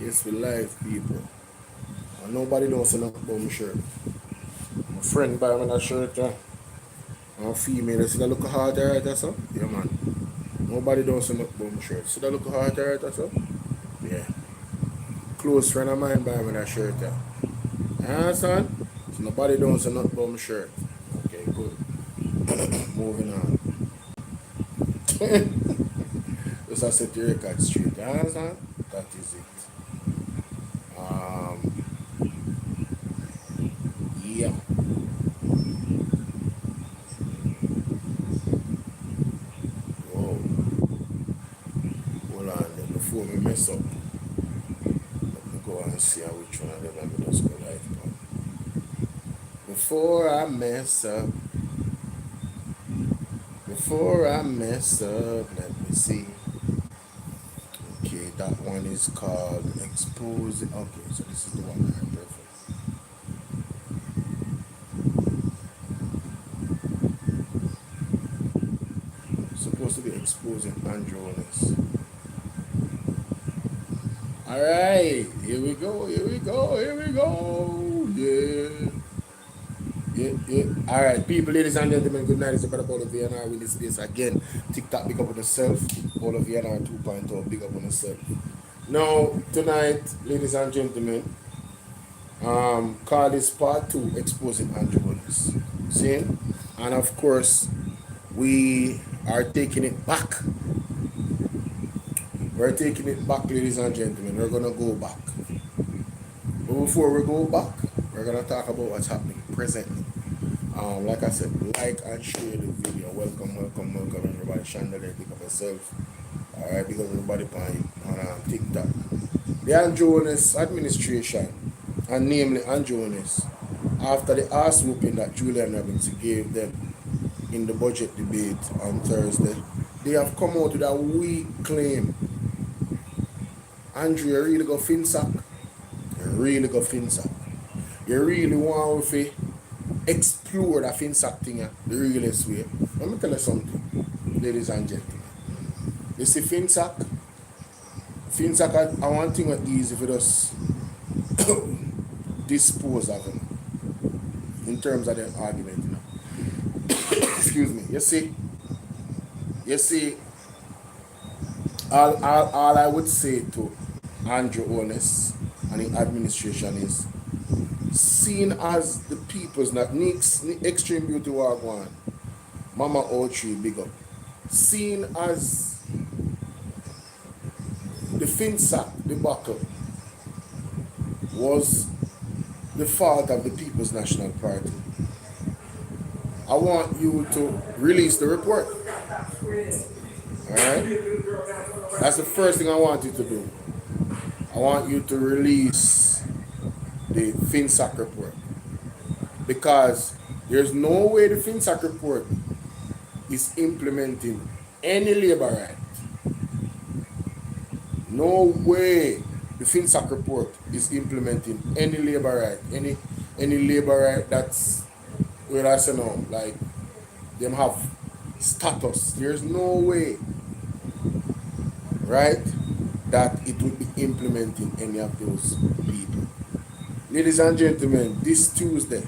Yes, we live, people. And nobody knows enough about my shirt. My friend buy me that shirt, and female, see that look hard right or so? Yeah, man. Nobody knows enough about my shirt. See that look hard right or so? Yeah. Close friend of mine buy me that shirt, yeah. You understand? So nobody knows enough about my shirt. Okay, good. Moving on. Just I set the record straight. You understand? That is it. Um, yeah. Whoa. Hold on, then before we mess up, let me go and see how which one of them I'm just go live on. Before I mess up, let me see. Okay, that one is called Expose. Okay, so this is the one. Alright, perfect. It's supposed to be exposing Holness. Alright, here we go, here we go, here we go. Yeah. Yeah. Alright, people, ladies and gentlemen, good night. It's about Bolo VNR with this space again. TikTok, big up on yourself. Bolo VNR 2.0, big up on yourself. Now, tonight, ladies and gentlemen, call this part 2, exposing Holness. See? And of course, we are taking it back. We're taking it back, ladies and gentlemen. We're gonna go back. But before we go back, we're gonna talk about what's happening presently. Like I said, like and share the video. Welcome, everybody. Chandelier, pick up yourself. Alright, because everybody on TikTok. The Holness administration, and namely Holness, after the ass whooping that Julian Robinson gave them in the budget debate on Thursday, they have come out with a weak claim. Andrew, you really go Finsac? You really go Finsac? You really want to explore the Finsac thing the realest way? Let me tell you something, ladies and gentlemen. You see Finsac, I want thing that easy for us dispose of them in terms of their argument. You know? Excuse me. You see, all I would say to Andrew Holness and the administration is, seen as the people's not extreme beauty walk one, Mama O3 big up. Seen as the Finsac debacle was the fault of the People's National Party. I want you to release the report. Alright? That's the first thing I want you to do. I want you to release the Finsac report. Because there's no way the Finsac report is implementing any labor right. No way the Finsac report is implementing any labor right. Any labor right that's, well, I say no, like them have status. There's no way, right, that it would be implementing any of those people. Ladies and gentlemen, this Tuesday,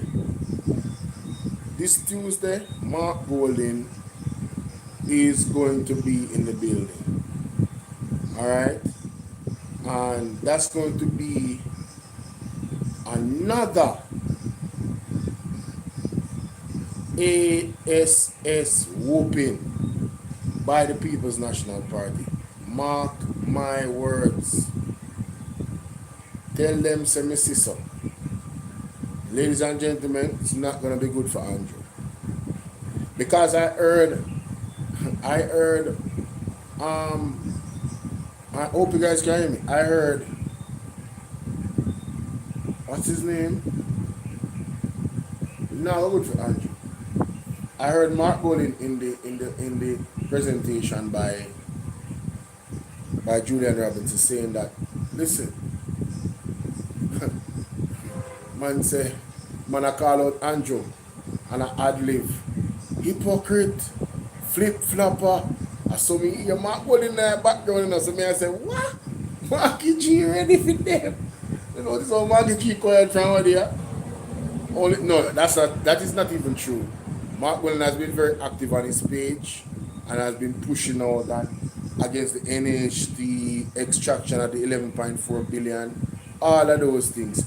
Mark Golding is going to be in the building. Alright? And that's going to be another ASS whooping by the People's National Party. Mark my words. Tell them, say me see so. Ladies and gentlemen, it's not going to be good for Andrew. Because I heard, I hope you guys can hear me. I heard, what's his name? No, good for Andrew. I heard Mark Golding in the presentation by Julian Robinson saying that, listen, man I call out Andrew and I ad-lib. Hypocrite, flip-flopper. I saw me hear Mark Golding in the background, and so me I say, what? Maggie G ready for them. You know, this is how Maggie G quiet from over there. Only no, that is not even true. Mark Wellen has been very active on his page and has been pushing out that against the NHT extraction of the 11.4 billion, all of those things.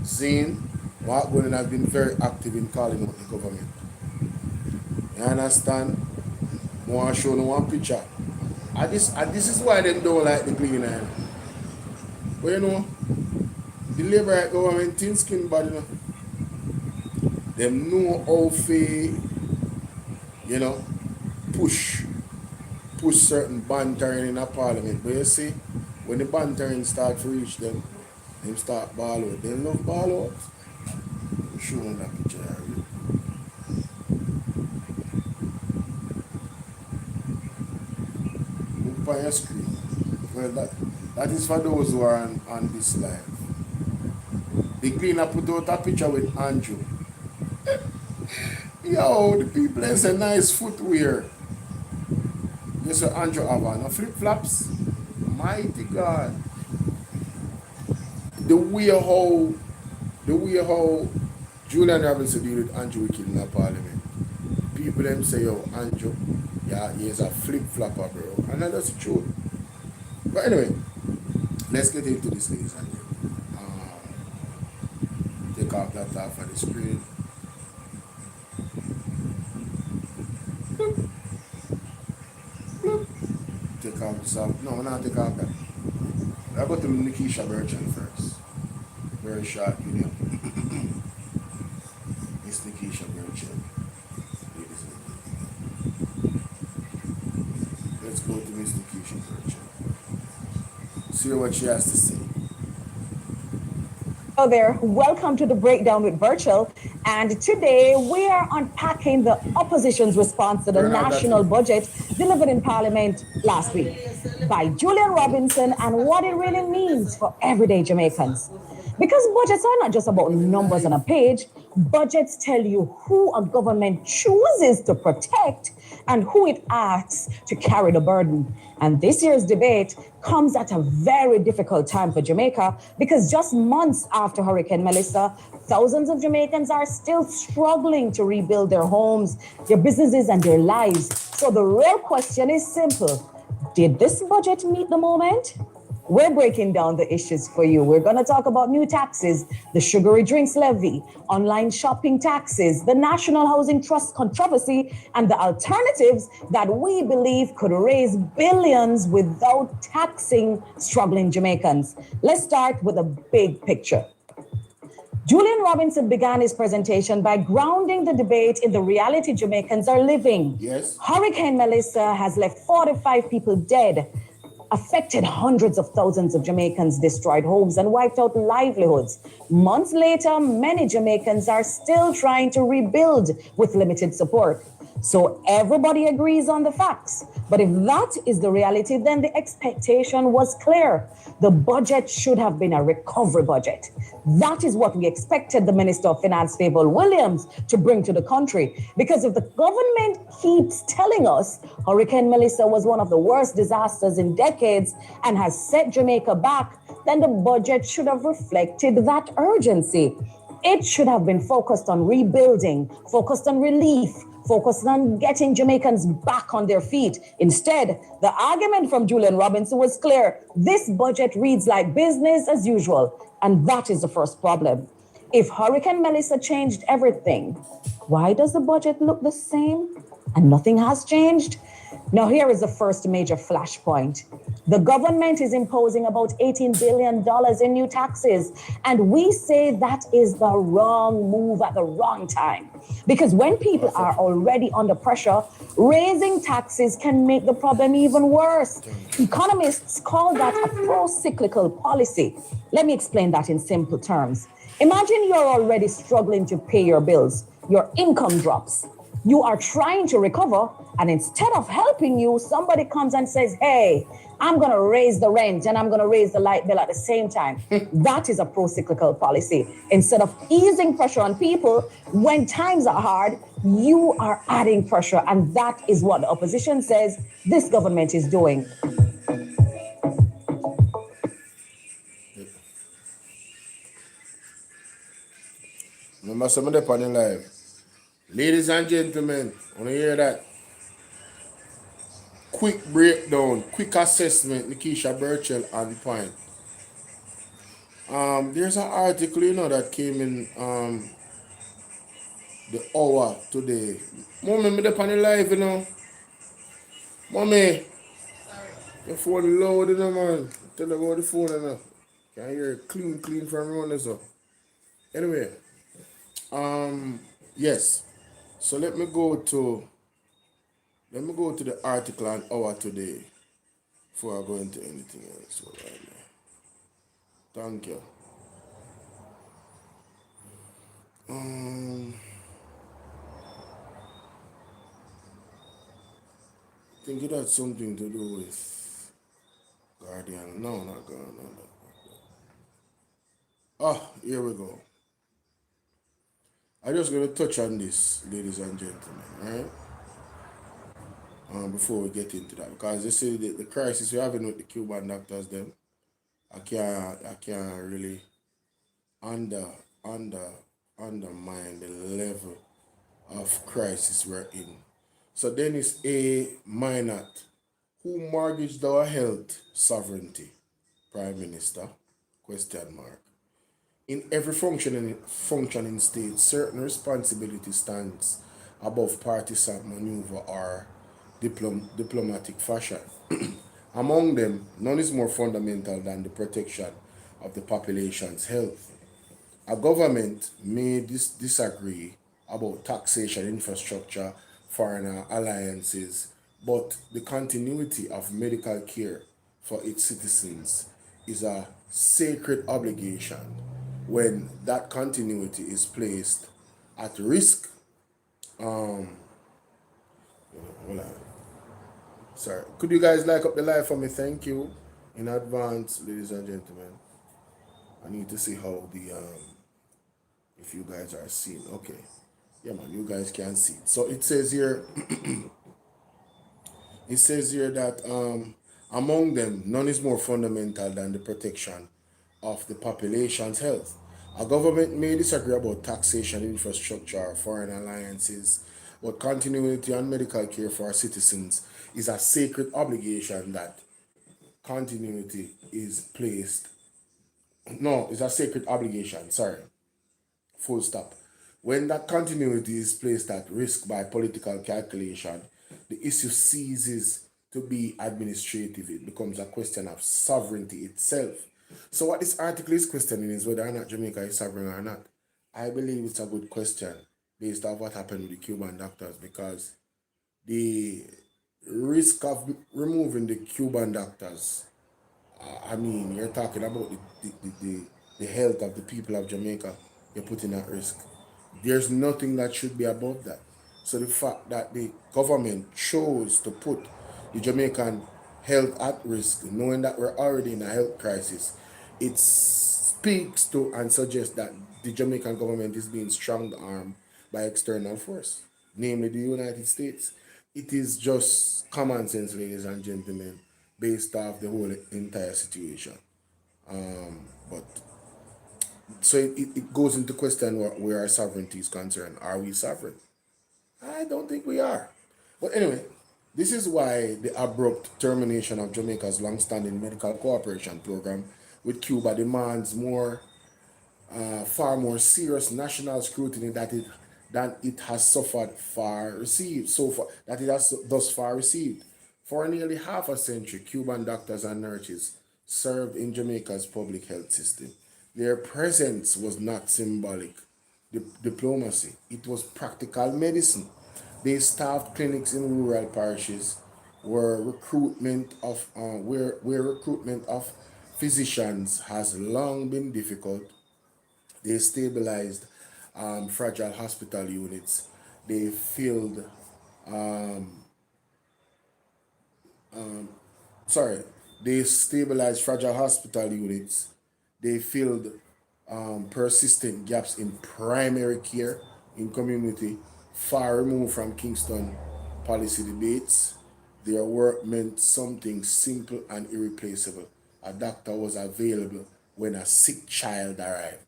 Seeing Mark Wellen has been very active in calling out the government. You understand? I want to show you one picture. And this is why they don't like the clean air. But you know, the Labour government thin skin body, you know. Them know how to, you know, push certain bantering in a parliament. But you see, when the bantering start to reach them start ball out. They love ball out. I'm showing that picture here. Look on your screen. Well, that is for those who are on this live. The cleaner put out a picture with Andrew. Yo, the people has a nice footwear. Yes, sir, Andrew have on flip-flops. Mighty God. The way how Julian Robinson deal with Andrew Wicked in the parliament. People them say, yo, Andrew, yeah, he is a flip-flopper, bro. And that's true. But anyway, let's get into this, ladies and gentlemen. Take off that off of the screen. Take off the sound. No, not take off that. I'll go to Nikisha Burchan first. Very short video. It's Nikisha Burchan. Let's go to Miss Nikisha Burchan. See what she has to say. Hello there, welcome to the Breakdown with Virtual, and today we are unpacking the opposition's response to the national budget delivered in Parliament last week by Julian Robinson and what it really means for everyday Jamaicans. Because budgets are not just about numbers on a page, budgets tell you who a government chooses to protect and who it asks to carry the burden. And this year's debate comes at a very difficult time for Jamaica because just months after Hurricane Melissa, thousands of Jamaicans are still struggling to rebuild their homes, their businesses, and their lives. So the real question is simple. Did this budget meet the moment? We're breaking down the issues for you. We're going to talk about new taxes, the sugary drinks levy, online shopping taxes, the National Housing Trust controversy, and the alternatives that we believe could raise billions without taxing struggling Jamaicans. Let's start with a big picture. Julian Robinson began his presentation by grounding the debate in the reality Jamaicans are living. Yes. Hurricane Melissa has left 45 people dead, affected hundreds of thousands of Jamaicans, destroyed homes, and wiped out livelihoods. Months later, many Jamaicans are still trying to rebuild with limited support. So everybody agrees on the facts. But if that is the reality, then the expectation was clear. The budget should have been a recovery budget. That is what we expected the Minister of Finance, Fable Williams, to bring to the country. Because if the government keeps telling us Hurricane Melissa was one of the worst disasters in decades and has set Jamaica back, then the budget should have reflected that urgency. It should have been focused on rebuilding, focused on relief, focused on getting Jamaicans back on their feet. Instead, the argument from Julian Robinson was clear. This budget reads like business as usual, and that is the first problem. If Hurricane Melissa changed everything, why does the budget look the same and nothing has changed? Now, here is the first major flashpoint. The government is imposing about $18 billion in new taxes, and we say that is the wrong move at the wrong time. Because when people are already under pressure, raising taxes can make the problem even worse. Economists call that a pro-cyclical policy. Let me explain that in simple terms. Imagine you're already struggling to pay your bills. Your income drops. You are trying to recover, and instead of helping you, somebody comes and says, hey, I'm going to raise the rent and I'm going to raise the light bill at the same time. That is a pro-cyclical policy. Instead of easing pressure on people, when times are hard, you are adding pressure. And that is what the opposition says this government is doing. Remember some of them on the live. Ladies and gentlemen, want to hear that? Quick breakdown, quick assessment, Nikisha Burchell on point. There's an article, that came in the hour today. Mommy, me up on the live, Mommy, your phone loud, man. Tell her about the phone, Can hear it clean from around this up. Anyway, yes. So let me go to the article on hour today before I go into anything else. Thank you. I think it had something to do with Guardian. No, not Guardian. No. Here we go. I'm just going to touch on this, ladies and gentlemen, right? Before we get into that, because you see the crisis we're having with the Cuban doctors, them, I can't really undermine the level of crisis we're in. So Dennis A. Minot, who mortgaged our health sovereignty, Prime Minister, question mark. In every functioning state, certain responsibility stands above partisan maneuver or diplomatic fashion. Among them, none is more fundamental than the protection of the population's health. A government may disagree about taxation, infrastructure, foreign alliances, but the continuity of medical care for its citizens is a sacred obligation. When that continuity is placed at risk, hold on. Sorry, could you guys like up the live for me? Thank you in advance, ladies and gentlemen. I need to see how the if you guys are seeing. Okay, yeah, man, you guys can see it. So it says here, that among them, none is more fundamental than the protection of the population's health. A government may disagree about taxation, infrastructure, foreign alliances, but continuity on medical care for our citizens is a sacred obligation that continuity is placed. No, it's a sacred obligation, sorry. Full stop. When that continuity is placed at risk by political calculation, the issue ceases to be administrative. It becomes a question of sovereignty itself. So what this article is questioning is whether or not Jamaica is sovereign or not. I believe it's a good question based on what happened with the Cuban doctors, because the risk of removing the Cuban doctors, I mean, you're talking about the health of the people of Jamaica you're putting at risk. There's nothing that should be above that. So the fact that the government chose to put the Jamaican health at risk, knowing that we're already in a health crisis, it speaks to and suggests that the Jamaican government is being strong-armed by external force, namely the United States. It is just common sense, ladies and gentlemen, based off the whole entire situation. But so it goes into question where our sovereignty is concerned. Are we sovereign? I don't think we are. But anyway, this is why the abrupt termination of Jamaica's long-standing medical cooperation program with Cuba demands far more serious national scrutiny than it has thus far received. For nearly half a century, Cuban doctors and nurses served in Jamaica's public health system. Their presence was not symbolic diplomacy, it was practical medicine. They staffed clinics in rural parishes where recruitment of physicians has long been difficult. They stabilized fragile hospital units. They filled sorry, they stabilized fragile hospital units. They filled persistent gaps in primary care in community far removed from Kingston policy debates. Their work meant something simple and irreplaceable. A doctor was available when a sick child arrived.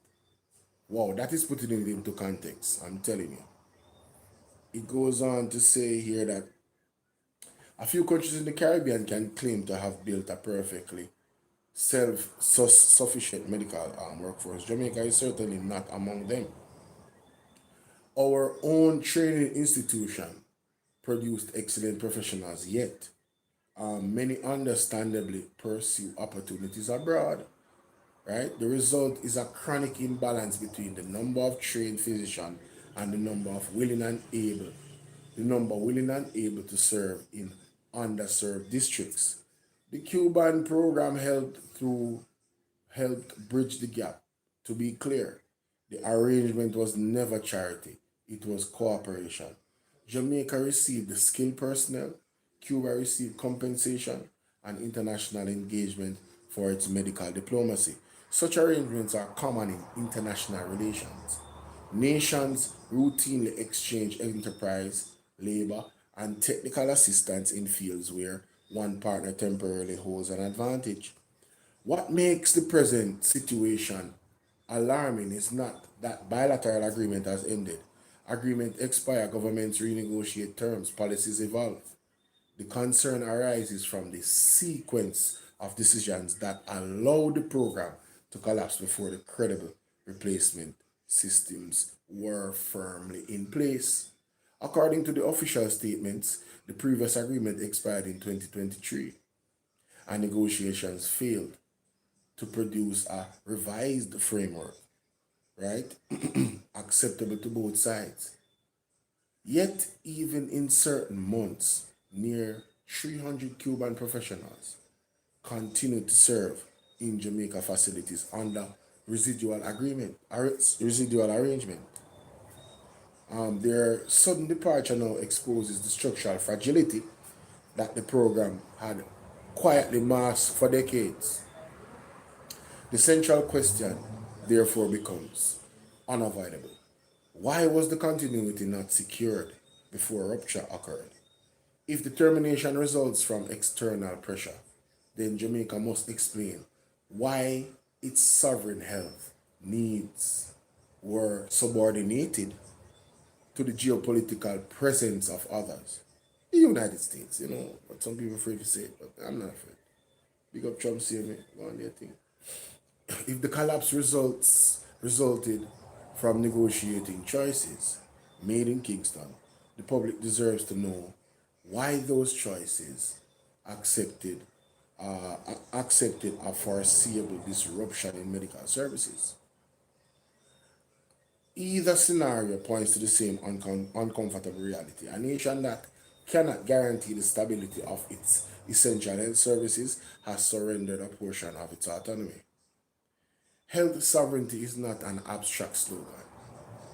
Wow, that is putting it into context, I'm telling you. It goes on to say here that a few countries in the Caribbean can claim to have built a perfectly self-sufficient medical workforce. Jamaica is certainly not among them. Our own training institution produced excellent professionals, yet many understandably pursue opportunities abroad, right? The result is a chronic imbalance between the number of trained physicians and the number willing and able to serve in underserved districts. The Cuban program helped bridge the gap. To be clear, the arrangement was never charity, it was cooperation. Jamaica received the skilled personnel, Cuba received compensation and international engagement for its medical diplomacy. Such arrangements are common in international relations. Nations routinely exchange enterprise, labor, and technical assistance in fields where one partner temporarily holds an advantage. What makes the present situation alarming is not that bilateral agreement has ended. Agreement expire, governments renegotiate terms, policies evolve. The concern arises from the sequence of decisions that allow the program to collapse before the credible replacement systems were firmly in place. According to the official statements, the previous agreement expired in 2023 and negotiations failed to produce a revised framework, right? Acceptable to both sides. Yet, even in certain months, near 300 Cuban professionals continue to serve in Jamaica facilities under residual arrangement. Their sudden departure now exposes the structural fragility that the program had quietly masked for decades. The central question, therefore, becomes unavoidable. Why was the continuity not secured before rupture occurred? If the termination results from external pressure, then Jamaica must explain why its sovereign health needs were subordinated to the geopolitical presence of others. The United States, but some people are afraid to say it, but I'm not afraid. Big up Trump, see me, go on their thing. If the collapse resulted from negotiating choices made in Kingston, the public deserves to know why those choices accepted accepted a foreseeable disruption in medical services. Either scenario points to the same uncomfortable reality. A nation that cannot guarantee the stability of its essential health services has surrendered a portion of its autonomy. Health sovereignty is not an abstract slogan.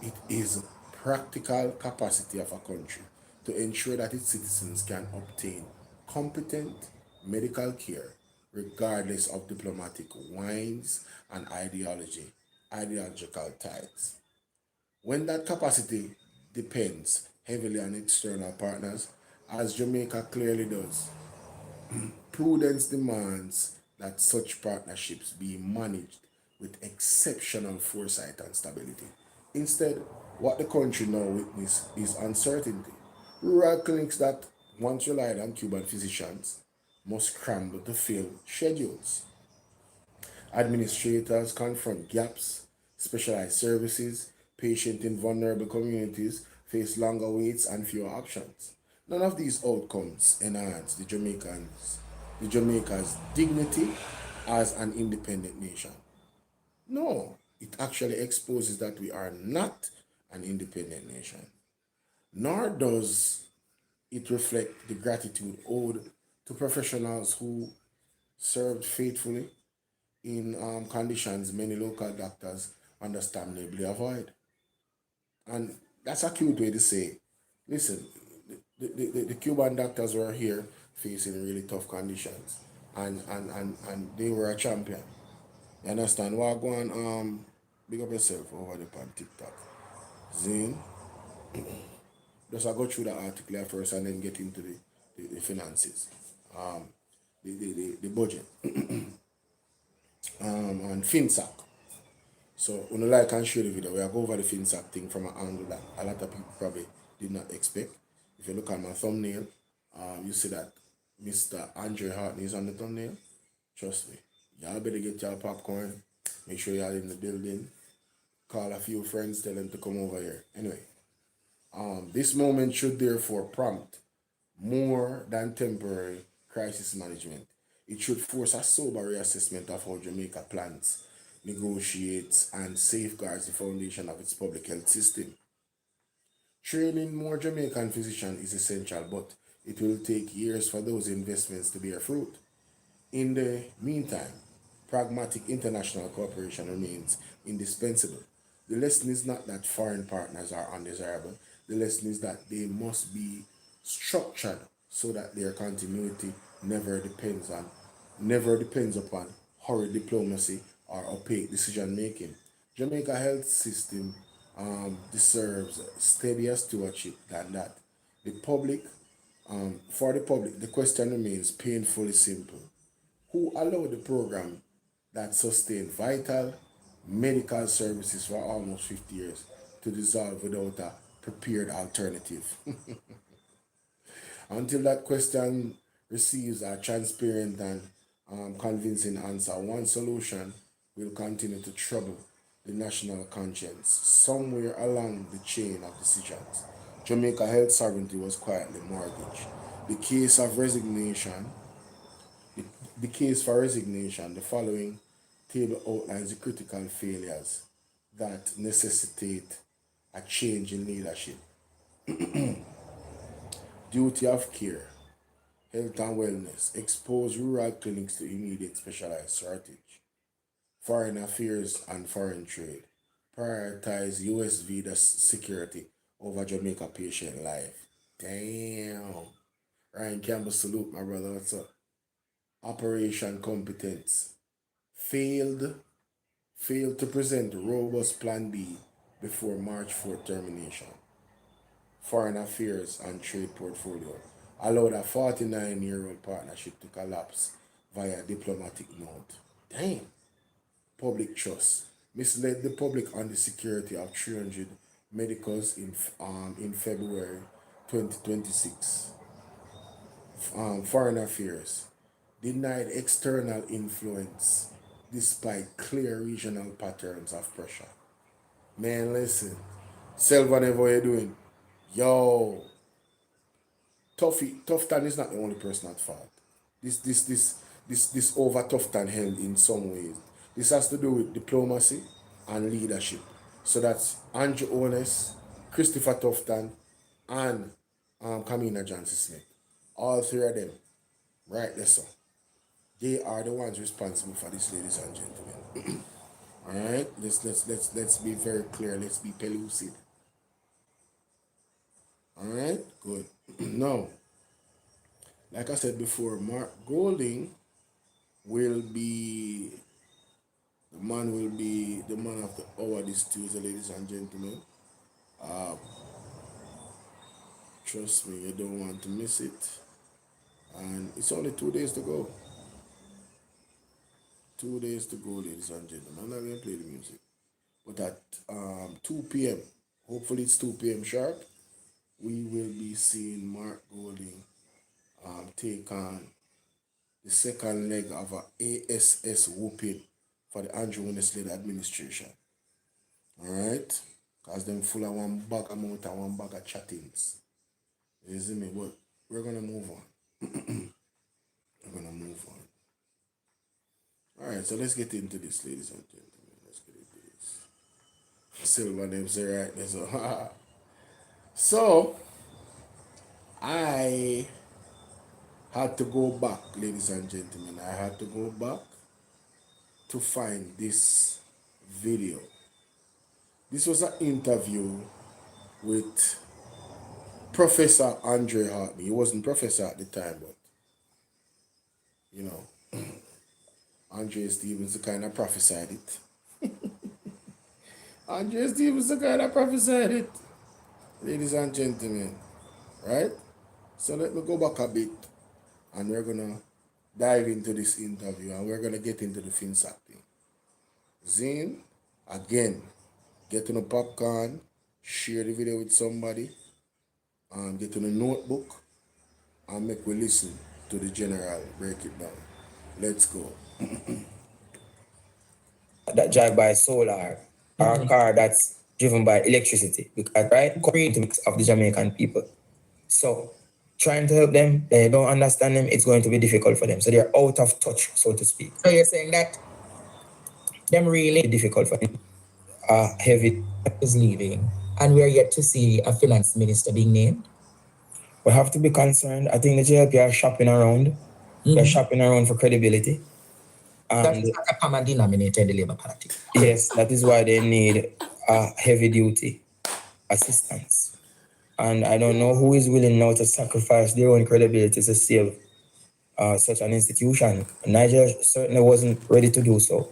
It is practical capacity of a country to ensure that its citizens can obtain competent medical care regardless of diplomatic whines and ideological ties. When that capacity depends heavily on external partners, as Jamaica clearly does, prudence demands that such partnerships be managed with exceptional foresight and stability. Instead, what the country now witnesses is uncertainty. Rural clinics that once relied on Cuban physicians must scramble to fill schedules. Administrators confront gaps, specialized services, patients in vulnerable communities face longer waits and fewer options. None of these outcomes enhance the Jamaica's dignity as an independent nation. No, it actually exposes that we are not an independent nation. Nor does it reflect the gratitude owed to professionals who served faithfully in conditions many local doctors understandably avoid. And that's a cute way to say, listen, the Cuban doctors were here facing really tough conditions and they were a champion. You understand? What go on, big up yourself over there on TikTok. Zane, just I go through the article at first and then get into the finances, um, the budget, and Finsac. So when you like and share the video, we'll go over the Finsac thing from an angle that a lot of people probably did not expect. If you look at my thumbnail, you see that Mr. Andre Hartney is on the thumbnail. Trust me. Y'all better get your popcorn. Make sure y'all in the building. Call a few friends, tell them to come over here. Anyway, this moment should therefore prompt more than temporary crisis management. It should force a sober reassessment of how Jamaica plans, negotiates, and safeguards the foundation of its public health system. Training more Jamaican physicians is essential, but it will take years for those investments to bear fruit. In the meantime, pragmatic international cooperation remains indispensable. The lesson is not that foreign partners are undesirable. The lesson is that they must be structured so that their continuity never depends upon hurried diplomacy or opaque decision making. Jamaica health system deserves steadier stewardship than that. The public, for the public, the question remains painfully simple: who allowed the program that sustained vital medical services for almost 50 years to dissolve without a prepared alternative? Until that question receives a transparent and convincing answer, one solution will continue to trouble the national conscience. Somewhere along the chain of decisions, Jamaica health sovereignty was quietly mortgaged. The case of resignation, the, the case for resignation, the following table outlines the critical failures that necessitate a change in leadership. Duty of care, health and wellness, expose rural clinics to immediate specialized shortage. Foreign affairs and foreign trade, prioritize US visa security over Jamaica patient life. Damn. Ryan Campbell, salute my brother. What's up? Operation competence. Failed to present robust plan B before March 4th termination. Foreign affairs and trade portfolio allowed a 49-year-old partnership to collapse via diplomatic note. Damn. Public trust. Misled the public on the security of 300 medicals in February 2026. Foreign affairs. Denied external influence despite clear regional patterns of pressure. Man, listen. Selvin, what you doing? Yo, Tufton is not the only person at fault. This over Tufton held in some ways. This has to do with diplomacy and leadership. So that's Andrew Holness, Christopher Tufton, and Kamina Johnson Smith. All three of them, right there, so. They are the ones responsible for this, ladies and gentlemen. All right, let's be very clear. Let's be pellucid. All right, good. Now, like I said before, Mark Golding will be the man of the hour this Tuesday, ladies and gentlemen. Trust me, you don't want to miss it. And it's only 2 days to go. 2 days to go, ladies and gentlemen. I'm not going to play the music. But at 2 p.m., hopefully it's 2 p.m. sharp, we will be seeing Mark Golding take on the second leg of a ASS whooping for the Andrew Holness-led administration. Alright? Because them full of one bag of mouth and one bag of chattings. You see me? But we're going to move on. We're going to move on. Alright, so let's get into this, ladies and gentlemen. Let's get into this. Silver names are right there. So, I had to go back, ladies and gentlemen. I had to go back to find this video. This was an interview with Professor Andre Hartney. He wasn't professor at the time, but you know, Andre Stevens kind of prophesied it. Andre Stevens kind of prophesied it, ladies and gentlemen, right? So let me go back a bit, and we're gonna dive into this interview, and we're gonna get into the Finsac thing. Zane, Again, get on a popcorn, share the video with somebody, get on a notebook, and make we listen to the general break it down. Let's go. That drive by solar or a car that's driven by electricity, because, right? Mix of the Jamaican people. So trying to help them, they don't understand them, it's going to be difficult for them. So they're out of touch, so to speak. So you're saying that them really difficult for them. Heavy is leaving, and we are yet to see a finance minister being named. We have to be concerned. I think the JLP are shopping around. They're shopping around for credibility. That is not a common denominator in the Labour Party. Yes, that is why they need a heavy duty assistance. And I don't know who is willing now to sacrifice their own credibility to save such an institution. Niger certainly wasn't ready to do so.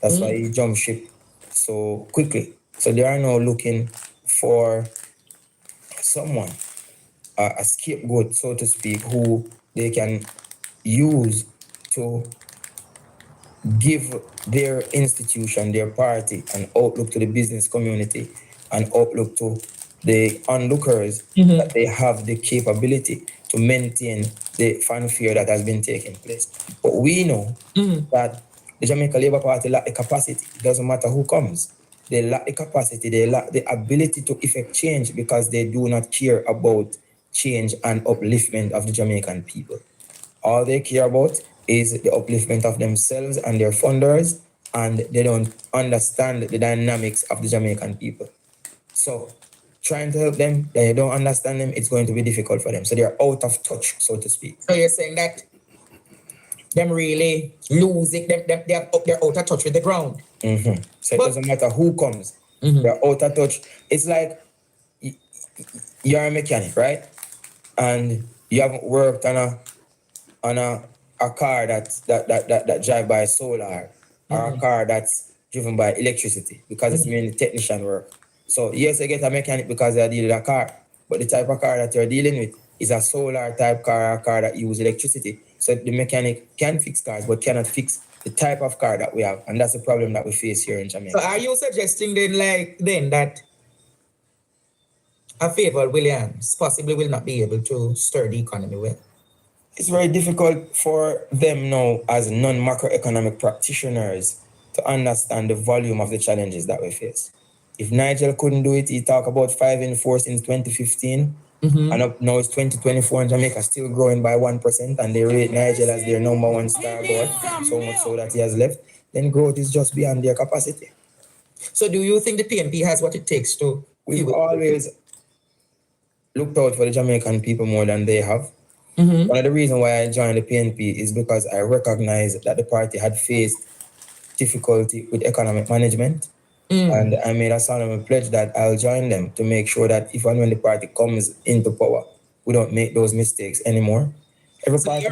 That's why he jumped ship so quickly. So they are now looking for someone, a scapegoat, so to speak, who they can use to give their institution, their party, an outlook to the business community, an outlook to the onlookers that they have the capability to maintain the fanfare that has been taking place. But we know that the Jamaica Labour Party lack the capacity. It doesn't matter who comes. They lack the capacity, they lack the ability to effect change because they do not care about change and upliftment of the Jamaican people. All they care about is the upliftment of themselves and their funders, and they don't understand the dynamics of the Jamaican people. So trying to help them, they don't understand them, it's going to be difficult for them. So they're out of touch, so to speak. So you're saying that them really lose it, they're out of touch with the ground. So it doesn't matter who comes, they're out of touch. It's like you're a mechanic, right? And you haven't worked on a car that drive by solar or a car that's driven by electricity, because it's mainly technician work. So yes, I get a mechanic because I deal with a car, but the type of car that you're dealing with is a solar type car, or a car that uses electricity. So the mechanic can fix cars but cannot fix the type of car that we have, and that's the problem that we face here in Jamaica. So are you suggesting then that a Favour Williams possibly will not be able to stir the economy well? It's very difficult for them now as non-macroeconomic practitioners to understand the volume of the challenges that we face. If Nigel couldn't do it, he talked about 5 in 4 since 2015, and up now it's 2024 and Jamaica still growing by 1%, and they rate Nigel as their number one star boy, so much so that he has left, then growth is just beyond their capacity. So do you think the PNP has what it takes to... We've always looked out for the Jamaican people more than they have. One of the reasons why I joined the PNP is because I recognized that the party had faced difficulty with economic management. And I made a solemn pledge that I'll join them to make sure that if and when the party comes into power, we don't make those mistakes anymore. Every party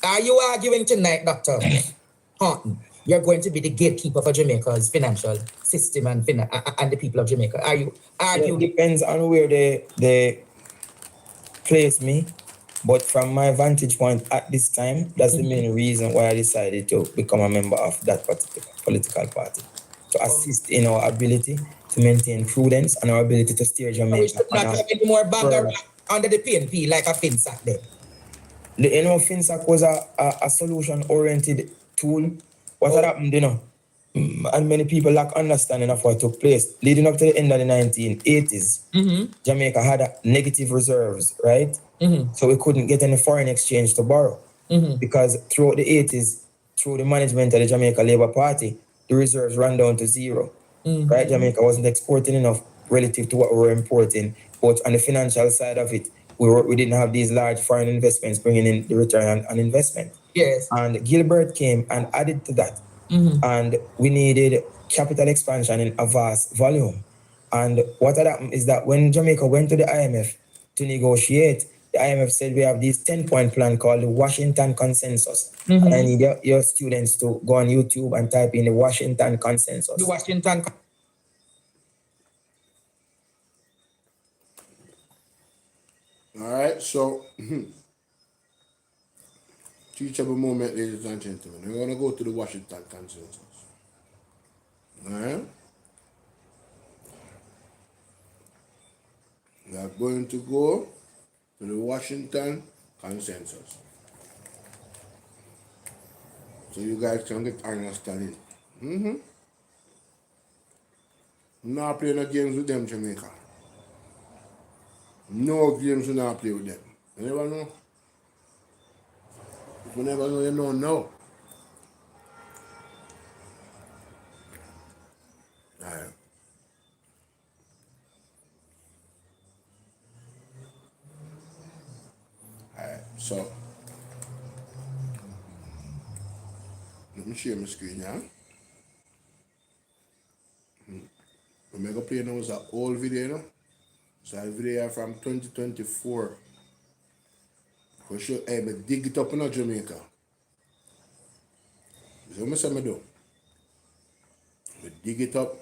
are you arguing tonight, Dr. Horton, you're going to be the gatekeeper for Jamaica's financial system and the people of Jamaica? Are you arguing? It depends on where they place me, but from my vantage point at this time, that's the main reason why I decided to become a member of that particular political party, to assist in our ability to maintain prudence and our ability to steer Jamaica. We should not have any more banger under the PNP like a Finsac then. Finsac was a solution-oriented tool. What had happened, and many people lack understanding of what took place. Leading up to the end of the 1980s, Jamaica had negative reserves, right? So we couldn't get any foreign exchange to borrow, because throughout the 80s, through the management of the Jamaica Labour Party, the reserves ran down to zero, right? Jamaica wasn't exporting enough relative to what we were importing, but on the financial side of it, we didn't have these large foreign investments bringing in the return on investment. Yes. And Gilbert came and added to that. And we needed capital expansion in a vast volume. And what had happened is that when Jamaica went to the IMF to negotiate, the IMF said we have this 10-point plan called the Washington Consensus. And I need your students to go on YouTube and type in the Washington Consensus. The Washington. All right, so teachable moment, ladies and gentlemen. We're going to go to the Washington Consensus. All right. going to go to the Washington Consensus. So you guys can get understanding. Not play no games with them, Jamaica. No games we not play with them. You never know. If you never know, you don't know. Alright. Alright, so let me share my screen now. I'm going to play now is an old video, you know? So a video from 2024. For sure, hey, but dig it up in Jamaica. So what I do? We dig it up.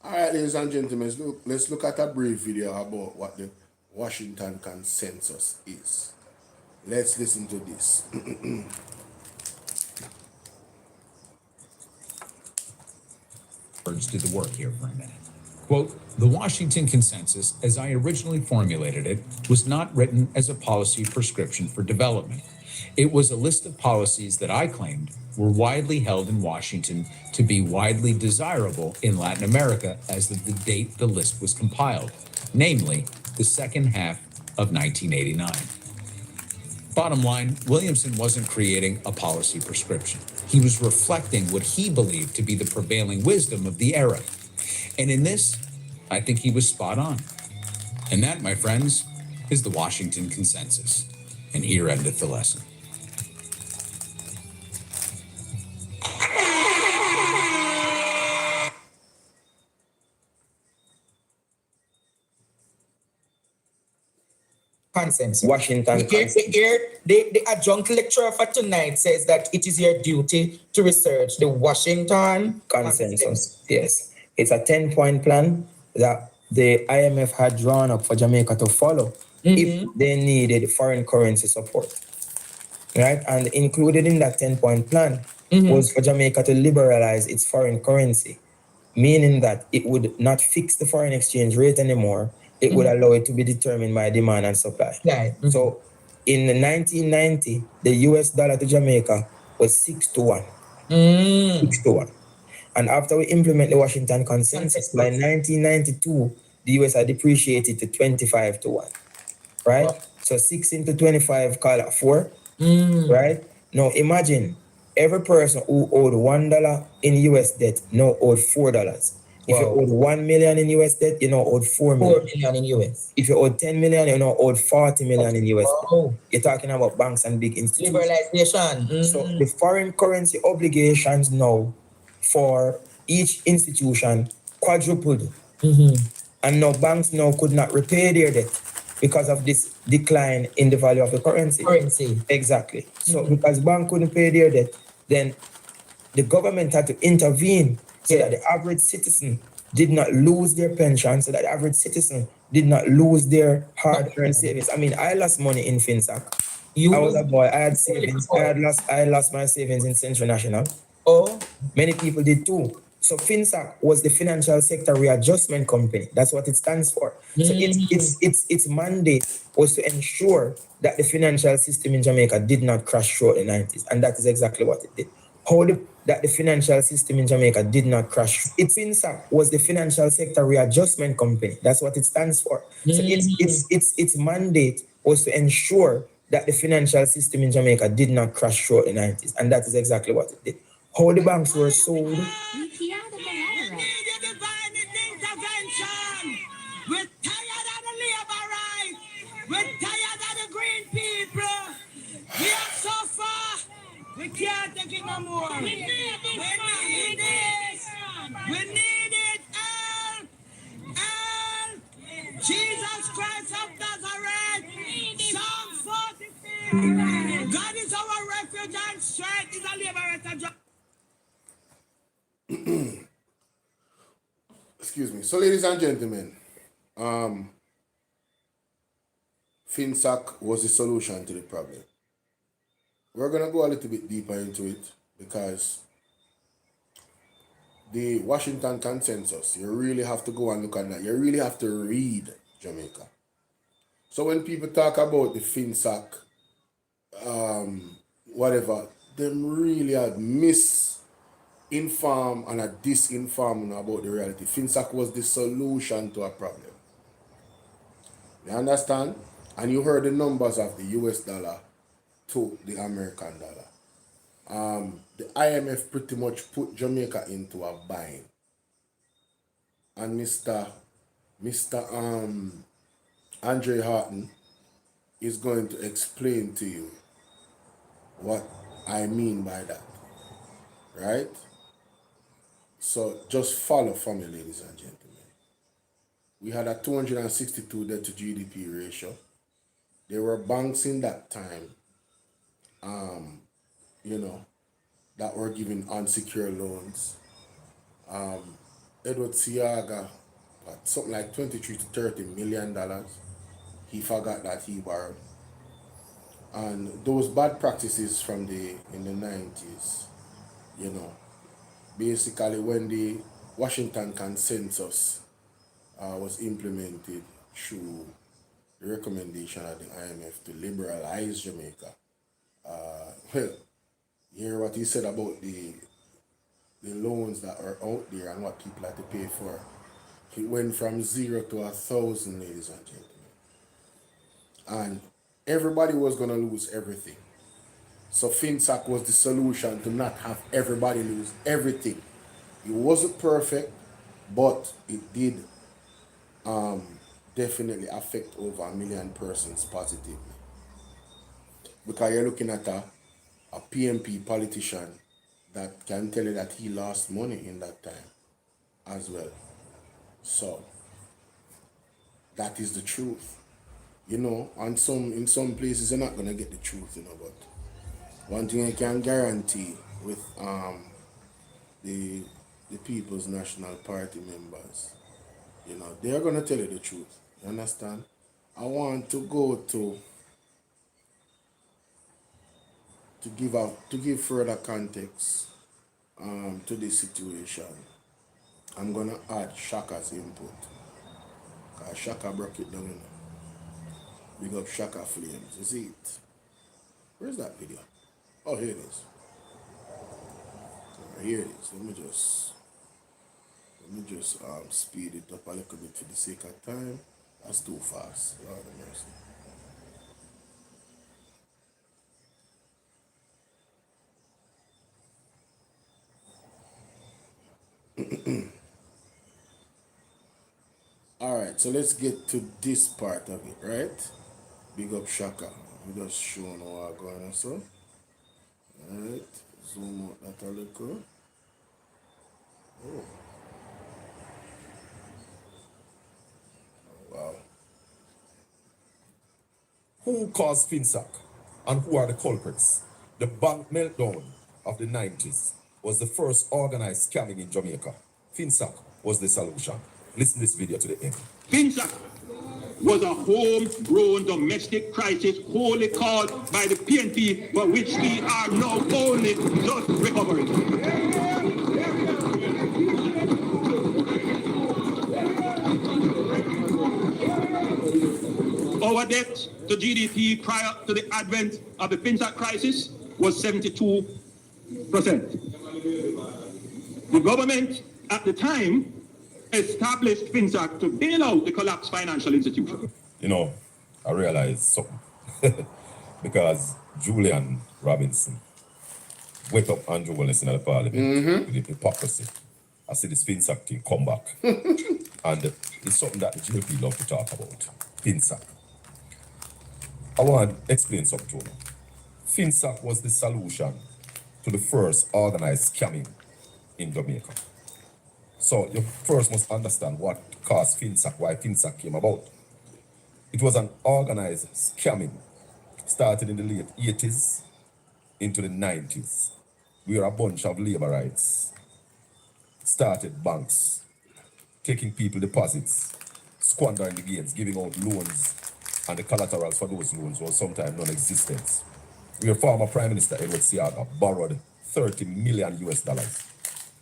Alright, ladies and gentlemen, let's look at a brief video about what the Washington Consensus is. Let's listen to this. Did the work here for a minute. Quote, the Washington Consensus, as I originally formulated it, was not written as a policy prescription for development. It was a list of policies that I claimed were widely held in Washington to be widely desirable in Latin America as of the date the list was compiled, namely the second half of 1989. Bottom line, Williamson wasn't creating a policy prescription. He was reflecting what he believed to be the prevailing wisdom of the era. And in this, I think he was spot on. And that, my friends, is the Washington Consensus. And here endeth the lesson. Consensus. Washington The adjunct lecturer for tonight says that it is your duty to research the Washington Consensus. Yes. It's a 10-point plan that the IMF had drawn up for Jamaica to follow if they needed foreign currency support. Right? And included in that 10-point plan was for Jamaica to liberalize its foreign currency, meaning that it would not fix the foreign exchange rate anymore. It would allow it to be determined by demand and supply. Right. So in 1990, the US dollar to Jamaica was 6-1. 6-1. And after we implement the Washington Consensus, by 1992, the US had depreciated to 25-1. Right? Wow. So 6 into 25, call it 4. Right? Now imagine every person who owed $1 in US debt now owed $4. If you owed 1 million in US debt, you now owed 4 million. 4 million in US. If you owed 10 million, you now owed 40 million in US debt. Wow. You're talking about banks and big institutions. Liberalization. So the foreign currency obligations now for each institution quadrupled. And now banks now could not repay their debt because of this decline in the value of the currency. Exactly. So because banks couldn't pay their debt, then the government had to intervene so that the average citizen did not lose their pension, so that the average citizen did not lose their hard-earned savings. I mean, I lost money in Finsac. I was a boy. I had savings. I lost my savings in Central National. Oh, Many people did too. So Finsac was the Financial Sector Readjustment Company. That's what it stands for. So its mandate was to ensure that the financial system in Jamaica did not crash throughout the 90s. And that is exactly what it did. That the financial system in Jamaica did not crash. Finsac was the Financial Sector Readjustment Company. That's what it stands for. So its mandate was to ensure that the financial system in Jamaica did not crash throughout the 90s. And that is exactly what it did. How the banks were sold. We need a divine intervention. We're tired of the labor right. We're tired of the green people. We are so far. We can't take it no more. We need this. We need it. Help. Help. Jesus Christ of Nazareth. Psalm 43. God is our refuge and strength. Is a liberator. Excuse me. So, ladies and gentlemen, Finsac was the solution to the problem. We're going to go a little bit deeper into it because the Washington Consensus, you really have to go and look at that. You really have to read Jamaica. So when people talk about the Finsac, whatever, them really are misinformed and are disinformed about the reality. Finsac was the solution to a problem. You understand? And you heard the numbers of the US dollar to the American dollar. The IMF pretty much put Jamaica into a bind. And Mr. Andre Horton is going to explain to you what I mean by that. Right? So just follow for me, ladies and gentlemen. We had a 262 debt to GDP ratio. There were banks in that time, that were giving unsecured loans. Edward Siaga got something like 23 to 30 million dollars. He forgot that he borrowed. And those bad practices in the 90s, basically when the Washington Consensus was implemented through the recommendation of the IMF to liberalize Jamaica. You hear what he said about the loans that are out there and what people had to pay for. It went from 0 to 1,000, ladies and gentlemen. And everybody was going to lose everything. So Finsac was the solution to not have everybody lose everything. It wasn't perfect, but it did definitely affect over 1 million persons positively. Because you're looking at a PMP politician that can tell you that he lost money in that time as well. So that is the truth. In some places you're not gonna get the truth, but one thing I can guarantee with the People's National Party members, they're gonna tell you the truth. You understand? I want to go to give further context to this situation. I'm gonna add Shaka's input. Cause Shaka broke it down. Big up Shaka Flames. You see it? Where's that video? Oh, here it is. Here it is. Let me just speed it up a little bit for the sake of time. That's too fast. Lord have mercy. All right, so let's get to this part of it, right? Big up Shaka. We just showing what going on, so. All right, zoom out that a little. Oh. Wow. Who caused Finsac and who are the culprits? The bank meltdown of the 90s was the first organized scamming in Jamaica. Finsac was the solution. Listen to this video to the end. Finsac was a homegrown domestic crisis wholly caused by the PNP, for which we are now only just recovering. Our debt to GDP prior to the advent of the Finsac crisis was 72%. The government at the time established Finsac to bail out the collapsed financial institution. I realized something. Because Julian Robinson went up Andrew Holness in the parliament with the hypocrisy. I see this Finsac thing come back. And it's something that the GLP love to talk about. Finsac. I want to explain something to you. Finsac was the solution to the first organized scamming in Jamaica. So you first must understand what caused Finsac, why Finsac came about. It was an organized scamming, started in the late 80s into the 90s. We were a bunch of labor rights, started banks, taking people deposits, squandering the gains, giving out loans, and the collaterals for those loans was sometimes non-existent. Your former Prime Minister Edward Siaga borrowed $30 million US,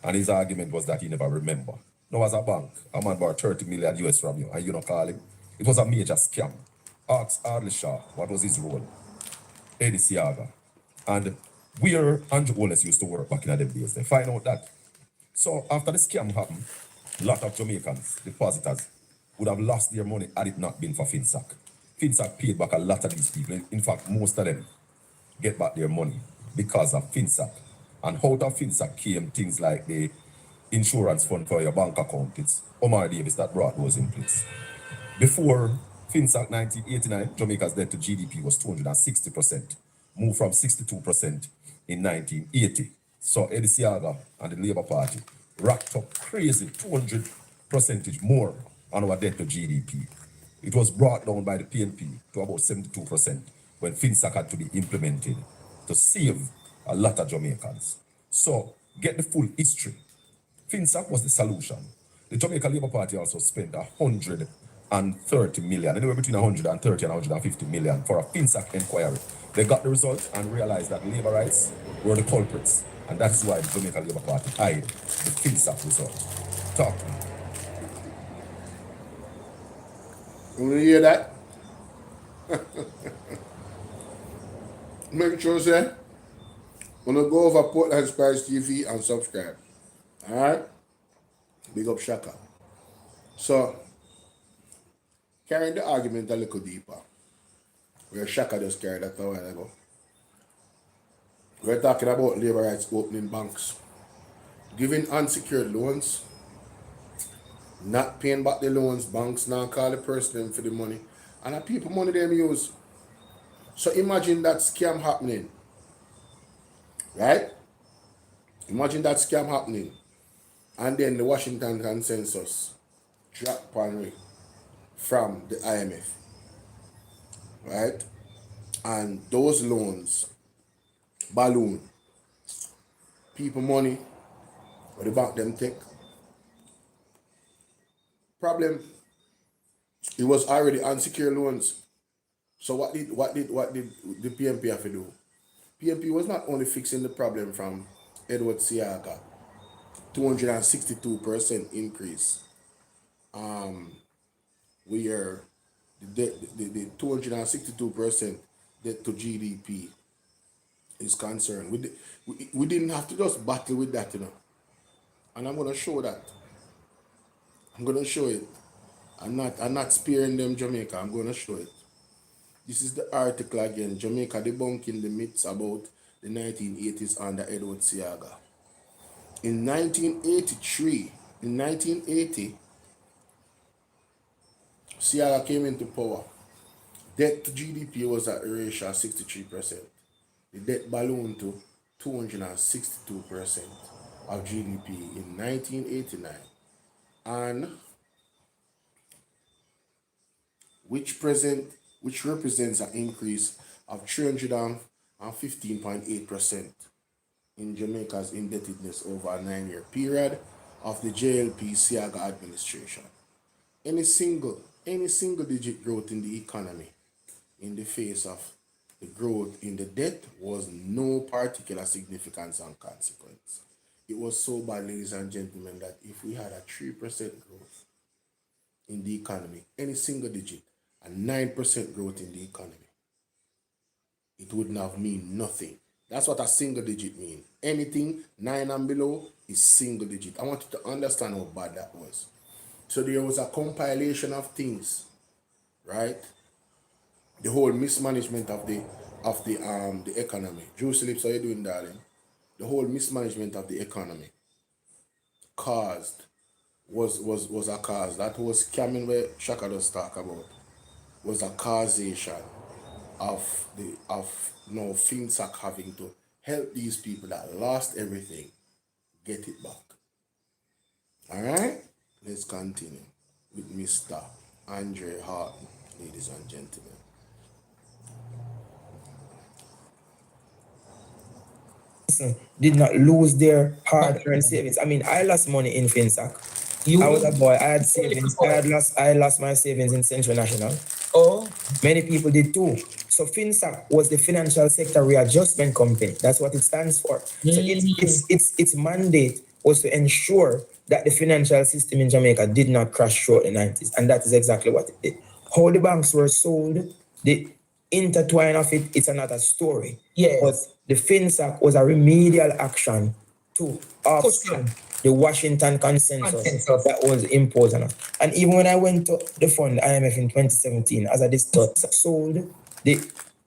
and his argument was that he never remember. Now, as a bank, a man borrowed $30 million US from you, and you don't call him. It was a major scam. ask Ardley Shaw what was his role, Eddie Siaga, and where Andrew Holness used to work back in the days. They find out that. So after the scam happened, a lot of Jamaicans, depositors, would have lost their money had it not been for Finsac. Finsac paid back a lot of these people. In fact, most of them get back their money because of Finsac. And out of Finsac came things like the insurance fund for your bank account. It's Omar Davis that brought those in place. Before Finsac 1989, Jamaica's debt to GDP was 260%, moved from 62% in 1980. So Eddie Siaga and the Labour Party racked up crazy 200% more on our debt to GDP. It was brought down by the PNP to about 72% when Finsac had to be implemented to save a lot of Jamaicans. So get the full history. Finsac was the solution. The Jamaica Labour Party also spent 130 million, anywhere between 130 and 150 million for a Finsac inquiry. They got the result and realized that labor rights were the culprits. And that is why the Jamaica Labour Party hid the Finsac result. Talk to me. You hear that? Make sure, say, when you go over Portland Spice TV and subscribe. Alright? Big up Shaka. So, carrying the argument a little deeper, where Shaka just carried that a while ago. We're talking about labor rights opening banks, giving unsecured loans, not paying back the loans, banks now call the person for the money, and the people money them use. So imagine that scam happening, right? Imagine that scam happening, and then the Washington consensus drop on from the IMF, right? And those loans balloon, people money, what the bank them take. Problem, it was already unsecured loans. So what did the PNP have to do? PNP was not only fixing the problem from Edward Siaga, 262% increase. We are the 262% debt to GDP is concerned. We didn't have to just battle with that, you know. And I'm gonna show that. I'm gonna show it. I'm not sparing them Jamaica. I'm gonna show it. This is the article again. Jamaica debunking the myths about the 1980s under Edward Siaga. In 1980, Siaga came into power. Debt to GDP was at a ratio of 63%. The debt ballooned to 262% of GDP in 1989. And which represents an increase of 315.8% in Jamaica's indebtedness over a 9-year period of the JLP Siaga administration. Any single digit growth in the economy in the face of the growth in the debt was no particular significance and consequence. It was so bad, ladies and gentlemen, that if we had a 3% growth in the economy, any single digit, a 9% growth in the economy, it wouldn't have mean nothing. That's what a single digit means. Anything 9 and below is single digit. I want you to understand how bad that was. So there was a compilation of things, right? The whole mismanagement of the economy. Juicy Lips, how you doing, darling? The whole mismanagement of the economy was a cause. That was scamming where Shaka does talk about. Was a causation of Finsac having to help these people that lost everything get it back. Alright? Let's continue with Mr. Andre Harton, ladies and gentlemen. Did not lose their hard-earned savings. I mean, I lost money in Finsac. I was a boy. I had savings. I lost my savings in Central National. Oh, Many people did too. So Finsac was the Financial Sector Readjustment Company. That's what it stands for. So its mandate was to ensure that the financial system in Jamaica did not crash throughout the 90s. And that is exactly what it did. How the banks were sold the intertwine of it, it's another story. Yes. But the Finsac was a remedial action to offset the Washington consensus that was imposed on us. And even when I went to the fund, the IMF in 2017, as I discussed, sold the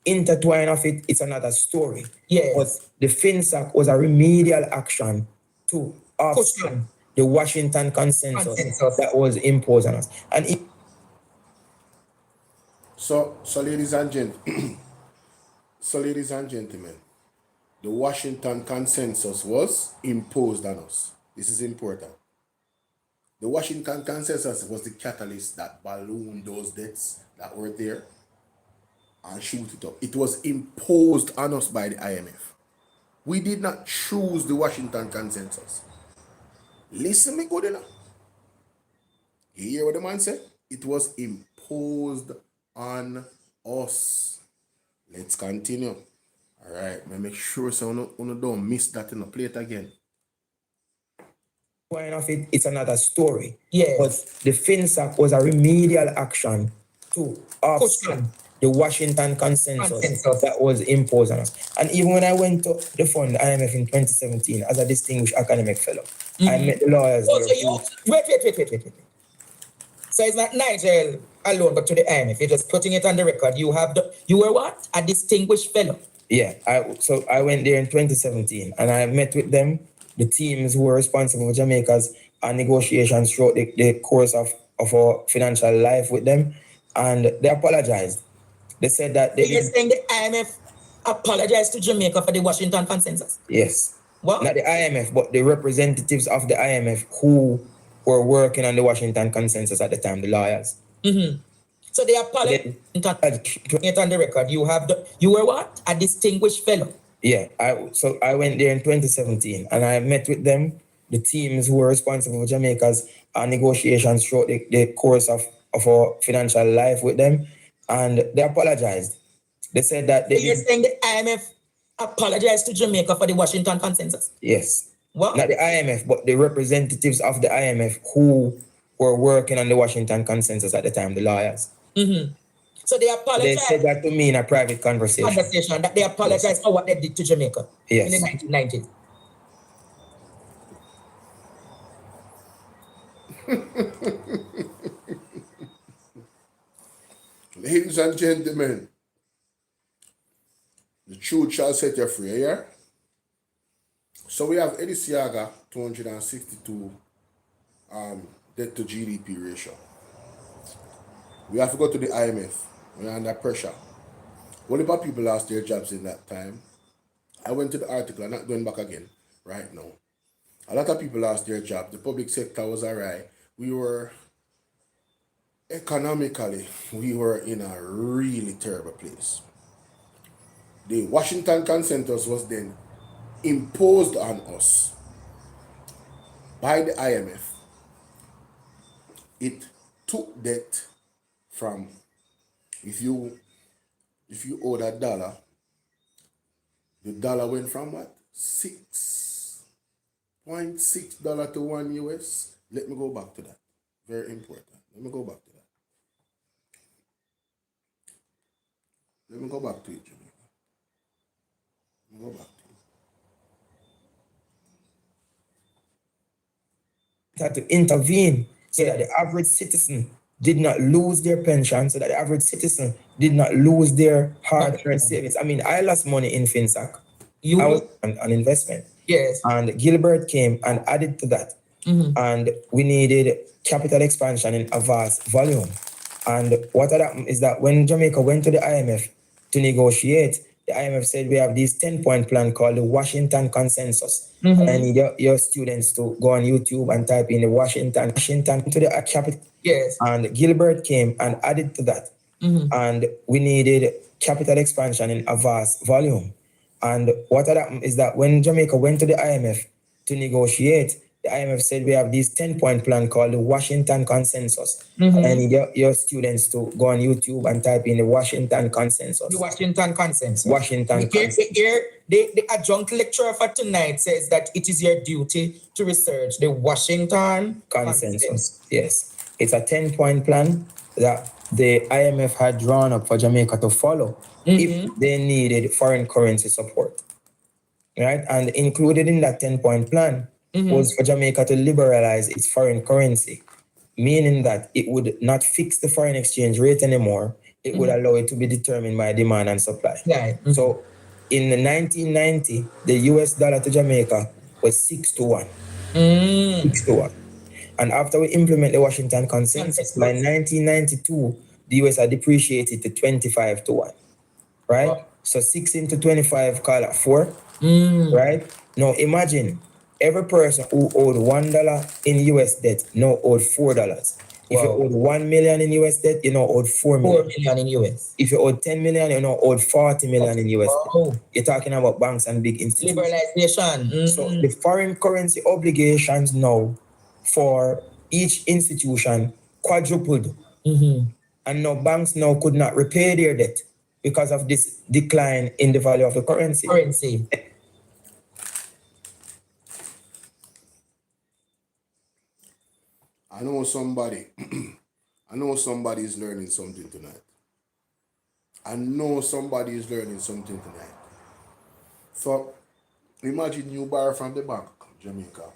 intertwine of it, it's another story. Yes. But the Finsac was a remedial action to offset the Washington consensus that was imposed on us. And So ladies and gentlemen, the Washington consensus was imposed on us. This is important. The Washington consensus was the catalyst that ballooned those debts that were there and shoot it up. It was imposed on us by the IMF. We did not choose the Washington consensus. Listen me good enough. You hear what the man said? It was imposed on us. Let's continue. All right, make sure so you don't miss that in the plate again. point of it, it's another story. Yes. But the Finsac was a remedial action to offset the Washington consensus that was imposed on us. And even when I went to the fund, the IMF in 2017, as a distinguished academic fellow, I met the lawyers Oh, there. so you, wait. So it's not Nigel alone, but to the IMF. You're just putting it on the record. You were what? A distinguished fellow. Yeah, I went there in 2017 and I met with them, the teams who were responsible for Jamaica's negotiations throughout the course of our financial life with them, and they apologized. They said that You're saying the IMF apologized to Jamaica for the Washington consensus? Yes. What? Not the IMF, but the representatives of the IMF who were working on the Washington consensus at the time, the lawyers. Mm-hmm. So they apologized. It on the record. You were what? A distinguished fellow. Yeah. I went there in 2017 and I met with them, the teams who were responsible for Jamaica's negotiations throughout the course of our financial life with them, and they apologized. They said that they. You're saying the IMF apologized to Jamaica for the Washington consensus? Yes. What? Not the IMF, but the representatives of the IMF who were working on the Washington consensus at the time, the lawyers. Mm-hmm. So they apologized. They said that to me in a private conversation. That they apologized for what they did to Jamaica in the 1990s. Ladies and gentlemen, the truth shall set you free, yeah? So we have Eddie Siaga, 262 debt to GDP ratio. We have to go to the IMF. We're under pressure. Only about people lost their jobs in that time. I went to the article, I'm not going back again right now. A lot of people lost their jobs. The public sector was alright. We were economically, we were in a really terrible place. The Washington consensus was then imposed on us by the IMF. It took debt from, if you owe that dollar, the dollar went from what? $6.6 to $1 US. Let me go back to that. Very important. Let me go back to that. Let me go back to it, Jamaica. Let me go back to it. Had to intervene so that the average citizen did not lose their pension, so that the average citizen did not lose their hard-earned savings. I mean, I lost money in Finsac. I was an investment. Yes. And Gilbert came and added to that. Mm-hmm. And we needed capital expansion in a vast volume. And what had happened is that when Jamaica went to the IMF to negotiate, the IMF said we have this 10-point plan called the Washington Consensus. Mm-hmm. I need your students to go on YouTube and type in the Washington to the capital. Yes. And Gilbert came and added to that. Mm-hmm. And we needed capital expansion in a vast volume. And what had happened is that when Jamaica went to the IMF to negotiate, the IMF said we have this 10-point plan called the Washington Consensus. Mm-hmm. I need your students to go on YouTube and type in the Washington Consensus. The Washington Consensus. Washington Consensus. The adjunct lecturer for tonight says that it is your duty to research the Washington Consensus. Yes. It's a 10-point plan that the IMF had drawn up for Jamaica to follow if they needed foreign currency support. Right? And included in that 10-point plan was for Jamaica to liberalize its foreign currency, meaning that it would not fix the foreign exchange rate anymore. It would allow it to be determined by demand and supply. Right. So in the 1990, the US dollar to Jamaica was 6-1. 6-1. And after we implement the Washington Consensus, by 1992, the US had depreciated to 25-1. Right? Wow. So 6 into 25, call it 4. Right? Now imagine every person who owed $1 in US debt now owed $4. If you Wow. owed 1 million in US debt, you now owed 4 4 million. million in US. If you owed 10 million, you now owed 40 million in US debt. Wow. You're talking about banks and big institutions. Liberalization. So the foreign currency obligations now for each institution quadrupled. And now banks now could not repay their debt because of this decline in the value of the currency. Currency. I know somebody, I know somebody is learning something tonight. I know somebody is learning something tonight. So, imagine you borrow from the bank, Jamaica.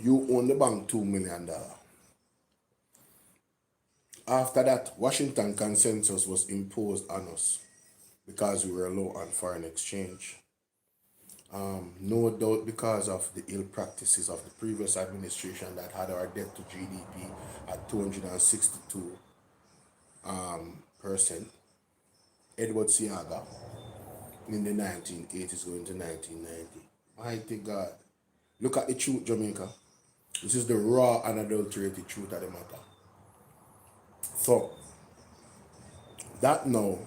You own the bank $2 million. After that, Washington Consensus was imposed on us because we were low on foreign exchange. No doubt because of the ill practices of the previous administration that had our debt to GDP at 262%. Edward Siaga in the 1980s going to 1990. Mighty God. Look at the truth, Jamaica. This is the raw, unadulterated truth of the matter. So, that now,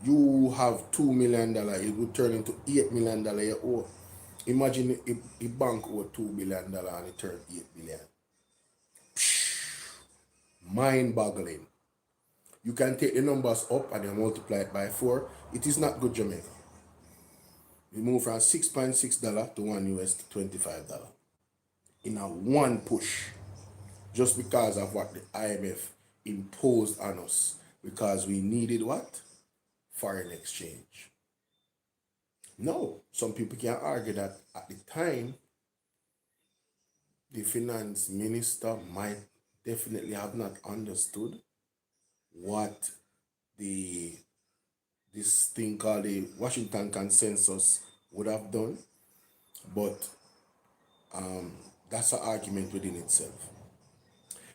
you have $2 million, it would turn into $8 million you owe. Imagine if the bank owed $2 billion and it turned $8 billion. Mind-boggling. You can take the numbers up and then multiply it by 4. It is not good, Jamaica. We move from $6.6 to $1 US to $25 in a one push, just because of what the IMF imposed on us, because we needed what? Foreign exchange. No, some people can argue that at the time, the finance minister might definitely have not understood what this thing called the Washington Consensus would have done, but that's an argument within itself.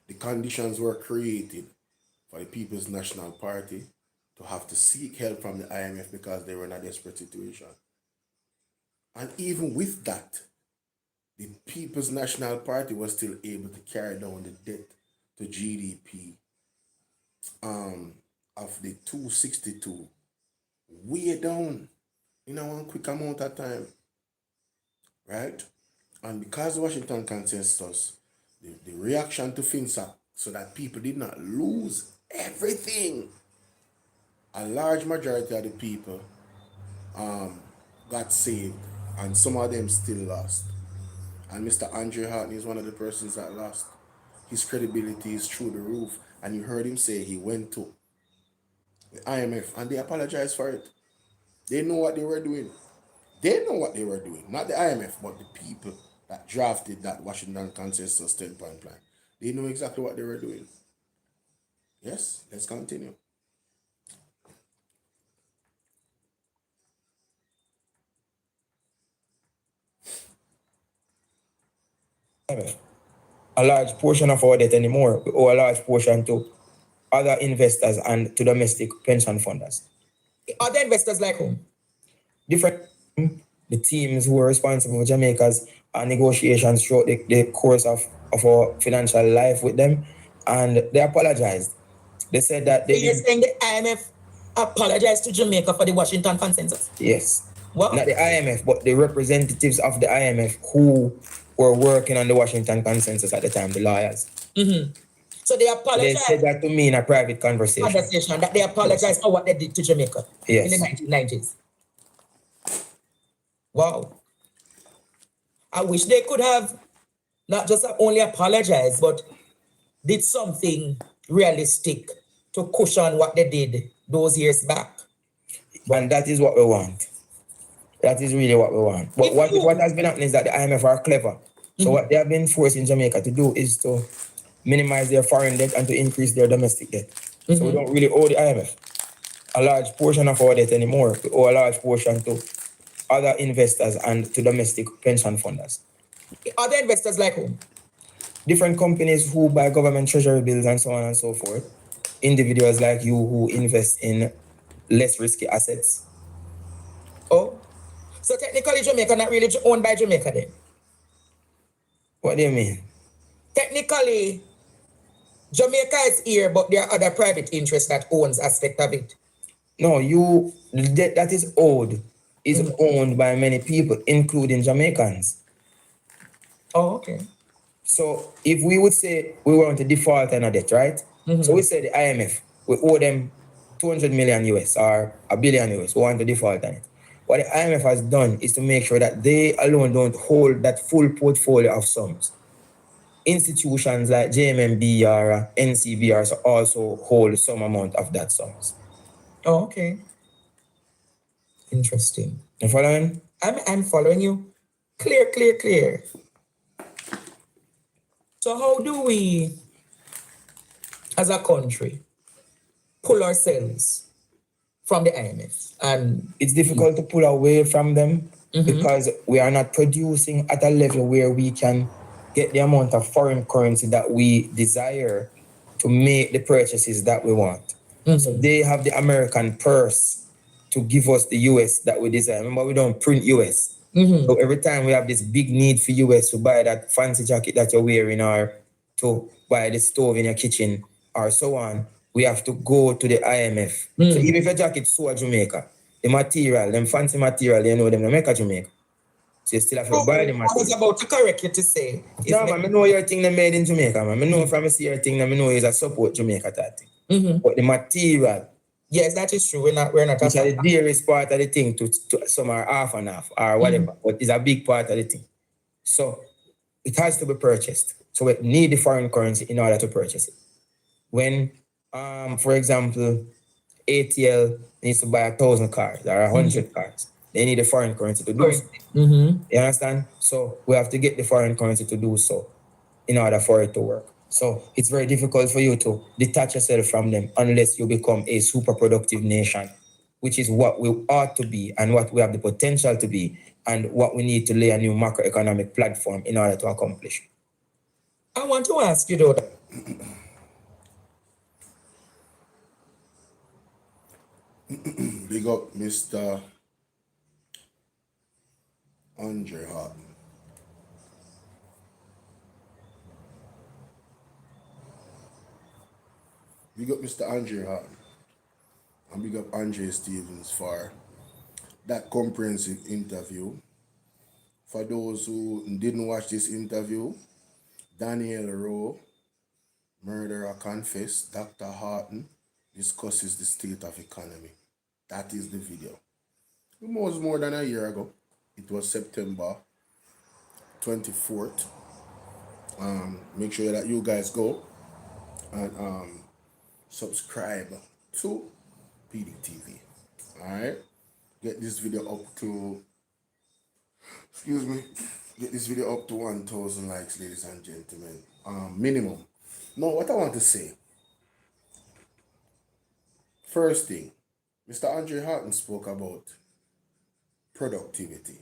The conditions were created for the People's National Party to have to seek help from the IMF because they were in a desperate situation. And even with that, the People's National Party was still able to carry down the debt to GDP of the 262 way down in a one quick amount of time, right? And because of Washington Consensus, the reaction to Finsac, so that people did not lose everything, a large majority of the people got saved, and some of them still lost. And Mr. Andre Hartney is one of the persons that lost. His credibility is through the roof, and you heard him say he went to the IMF and they apologized for it. They know what they were doing. They know what they were doing. Not the IMF, but the people that drafted that Washington Consensus 10-point plan. They know exactly what they were doing. Yes, let's continue. A large portion of our debt anymore, we owe a large portion to other investors and to domestic pension funders. Other investors like whom? Different the teams who were responsible for Jamaica's negotiations throughout the course of our financial life with them, and they apologized. They said that they You're saying the IMF apologized to Jamaica for the Washington Consensus? Yes. Wow. Not the IMF, but the representatives of the IMF who were working on the Washington Consensus at the time, the lawyers. So they They apologized. said that to me in a private conversation. That they apologized for what they did to Jamaica Yes. in the 1990s. Wow. I wish they could have not just only apologized, but did something realistic to cushion what they did those years back. And that is what we want. That is really what we want. But what has been happening is that the IMF are clever. So what they have been forcing Jamaica to do is to minimize their foreign debt and to increase their domestic debt. So we don't really owe the IMF a large portion of our debt anymore. We owe a large portion to other investors and to domestic pension funders. Other investors like whom? Different companies who buy government treasury bills and so on and so forth. Individuals like you who invest in less risky assets. Oh, so technically Jamaica not really owned by Jamaica then? What do you mean? Technically, Jamaica is here, but there are other private interests that owns aspect of it. No, the debt that is owed is owned by many people, including Jamaicans. Oh, okay. So if we would say we want to default on a debt, right? So we say the IMF, we owe them 200 million US or $1 billion US, we want to default on it. What the IMF has done is to make sure that they alone don't hold that full portfolio of sums. Institutions like JMMB or NCBR also hold some amount of that sums. Oh, okay. Interesting. You following? I'm following you. Clear. So how do we, as a country, pull ourselves from the IMF? And it's difficult to pull away from them because we are not producing at a level where we can get the amount of foreign currency that we desire to make the purchases that we want. So they have the American purse to give us the US that we desire. Remember, we don't print US. So every time we have this big need for US to buy that fancy jacket that you're wearing or to buy the stove in your kitchen or so on, we have to go to the IMF. So even if your jacket so Jamaica, the material, them fancy material, you know them make a Jamaica. So you still have to buy the material. I was about to correct you to say. No, man, I know your thing they made in Jamaica, man. I know from see your thing, I know it's a support Jamaica that thing. But the material. Yes, that is true. We're not which are the dearest part of the thing to some are half and half or whatever, but it's a big part of the thing. So it has to be purchased. So we need the foreign currency in order to purchase it. When, for example, ATL needs to buy 1,000 cars or 100 cars, they need the foreign currency to do so. You understand? So we have to get the foreign currency to do so in order for it to work. So it's very difficult for you to detach yourself from them unless you become a super productive nation, which is what we ought to be and what we have the potential to be and what we need to lay a new macroeconomic platform in order to accomplish. I want to ask you though. Big up Mr. Andre Hart. Big up Mr. Andre Hart. And big up Andre Stevens for that comprehensive interview. For those who didn't watch this interview, Daniel Rowe, murderer confessed, Dr. Horton discusses the state of economy. That is the video. It was more than a year ago. It was September 24th. Make sure that you guys go and subscribe to PDTV. Alright? Get this video up to get this video up to 1,000 likes, ladies and gentlemen. Minimum. Now, what I want to say. First thing, Mr. Andre Horton spoke about productivity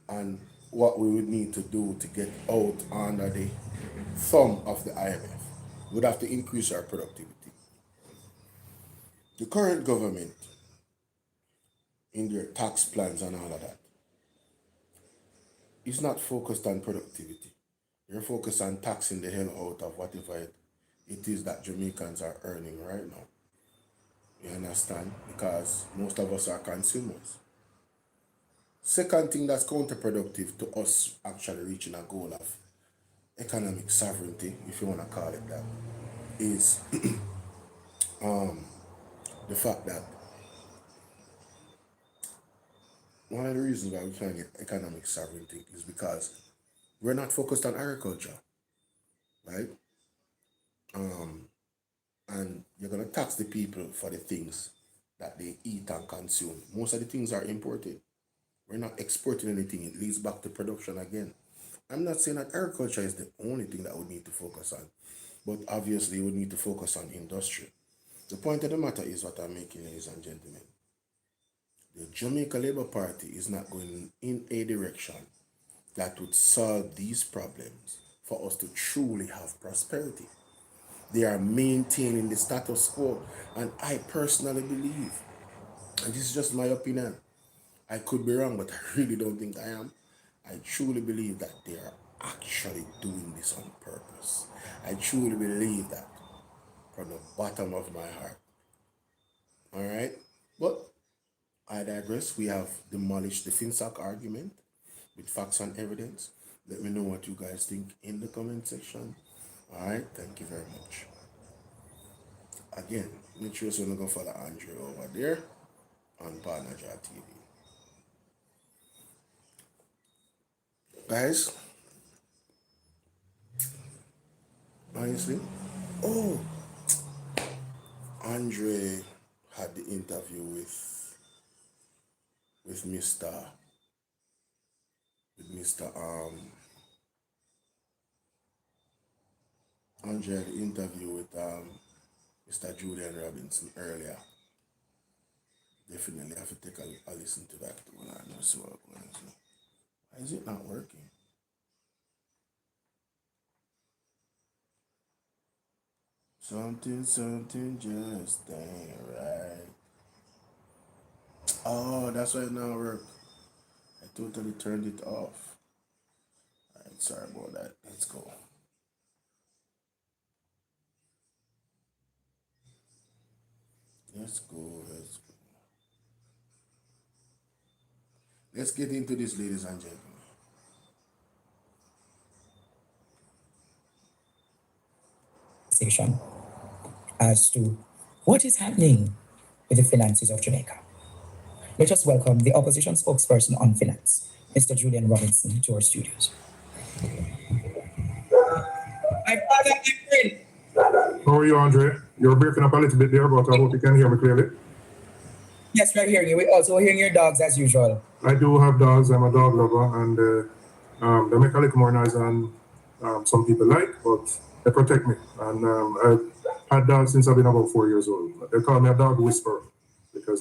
and what we would need to do to get out under the thumb of the IMF. We would have to increase our productivity. The current government, in their tax plans and all of that, is not focused on productivity. They're focused on taxing the hell out of whatever it is that Jamaicans are earning right now. You understand? Because most of us are consumers. Second thing that's counterproductive to us actually reaching a goal of economic sovereignty, if you want to call it that, is the fact that one of the reasons why we can't get economic sovereignty is because we're not focused on agriculture, right? And you're gonna tax the people for the things that they eat and consume. Most of the things are imported. We're not exporting anything. It leads back to production again. I'm not saying that agriculture is the only thing that we need to focus on, but obviously we need to focus on industry. The point of the matter is what I'm making, ladies and gentlemen. The Jamaica Labour Party is not going in a direction that would solve these problems for us to truly have prosperity. They are maintaining the status quo, and I personally believe, and this is just my opinion, I could be wrong, but I really don't think I am. I truly believe that they are actually doing this on purpose. I truly believe that from the bottom of my heart. All right? But I digress. We have demolished the Finsac argument with facts and evidence. Let me know what you guys think in the comment section. All right? Thank you very much. Again, make sure you're going to follow Andre over there on Partnerjar TV. Guys, honestly, Andre had the interview with Mr. Andre had the interview with Mr. Julian Robinson earlier. Definitely have to take a listen to that one. I know so. Why is it not working? Something just ain't right. Oh, that's why it now work. I totally turned it off. Alright, sorry about that. Let's go. Let's go. Let's get into this, ladies and gentlemen. As to what is happening with the finances of Jamaica. Let us welcome the opposition spokesperson on finance, Mr. Julian Robinson, to our studios. My father, my friend. How are you, Andre? You're breaking up a little bit there, but I hope you can hear me clearly. Yes, we're hearing you. We're also hearing your dogs as usual. I do have dogs. I'm a dog lover, and they make a little more noise than some people like, but they protect me. And I've had dogs since I've been about 4 years old. They call me a dog whisperer because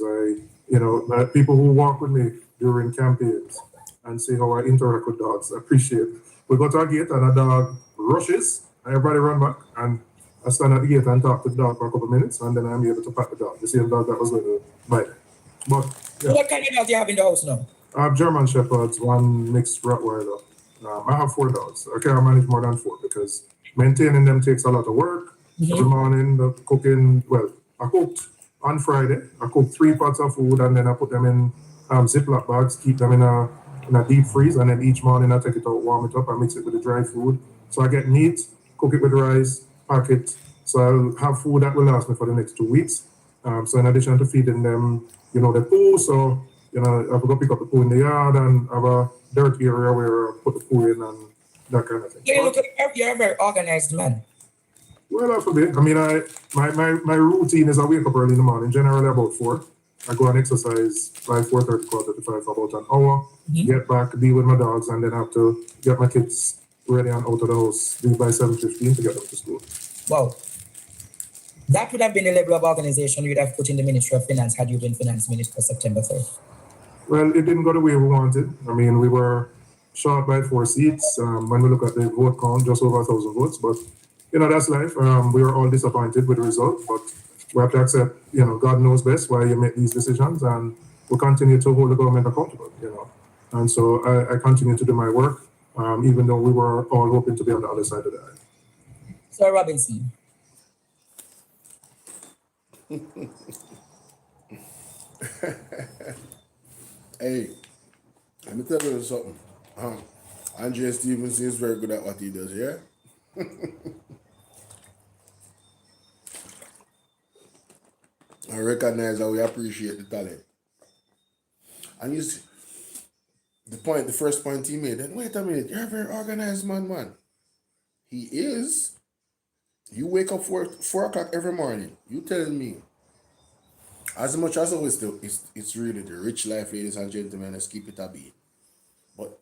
people who walk with me during campaigns and see how I interact with dogs, I appreciate it. We go to a gate and a dog rushes, and everybody run back, and I stand at the gate and talk to the dog for a couple of minutes, and then I'm able to pat the dog, the same dog that was going to bite. But yeah. What kind of dog do you have in the house now? I have German Shepherds, one mixed Rottweiler. I have 4 dogs. I can't manage more than 4 because maintaining them takes a lot of work. Every morning, the cooking, I cooked on Friday. I cooked 3 pots of food, and then I put them in Ziploc bags, keep them in a deep freeze, and then each morning I take it out, warm it up, and mix it with the dry food. So I get meat, cook it with rice, pack it. So I'll have food that will last me for the next 2 weeks. So in addition to feeding them, the poo, so I have to go pick up the poo in the yard and have a dirt area where I put the poo in and that kind of thing. You're a very organized man. Well, I forbid. I mean, my routine is I wake up early in the morning, generally about 4. I go and exercise by 4:30, 4:35 for about an hour, get back, be with my dogs, and then have to get my kids ready and out of the house, leave by 7:15 to get them to school. Wow. That would have been the level of organization you'd have put in the Ministry of Finance had you been Finance Minister September 3rd. Well, it didn't go the way we wanted. I mean, we were short by 4 seats. When we look at the vote count, just over 1,000 votes. But, that's life. We were all disappointed with the result. But we have to accept, God knows best why you make these decisions. And we continue to hold the government accountable, And so I continue to do my work, even though we were all hoping to be on the other side of the aisle. Sir Robinson. Hey, let me tell you something. Andre Stevenson is very good at what he does, yeah? I recognize that we appreciate the talent. And you see, the first point he made, then wait a minute, you're a very organized man. He is. You wake up 4 o'clock every morning. You telling me, as much as always, it's really the rich life, ladies and gentlemen. Let's keep it a beat. But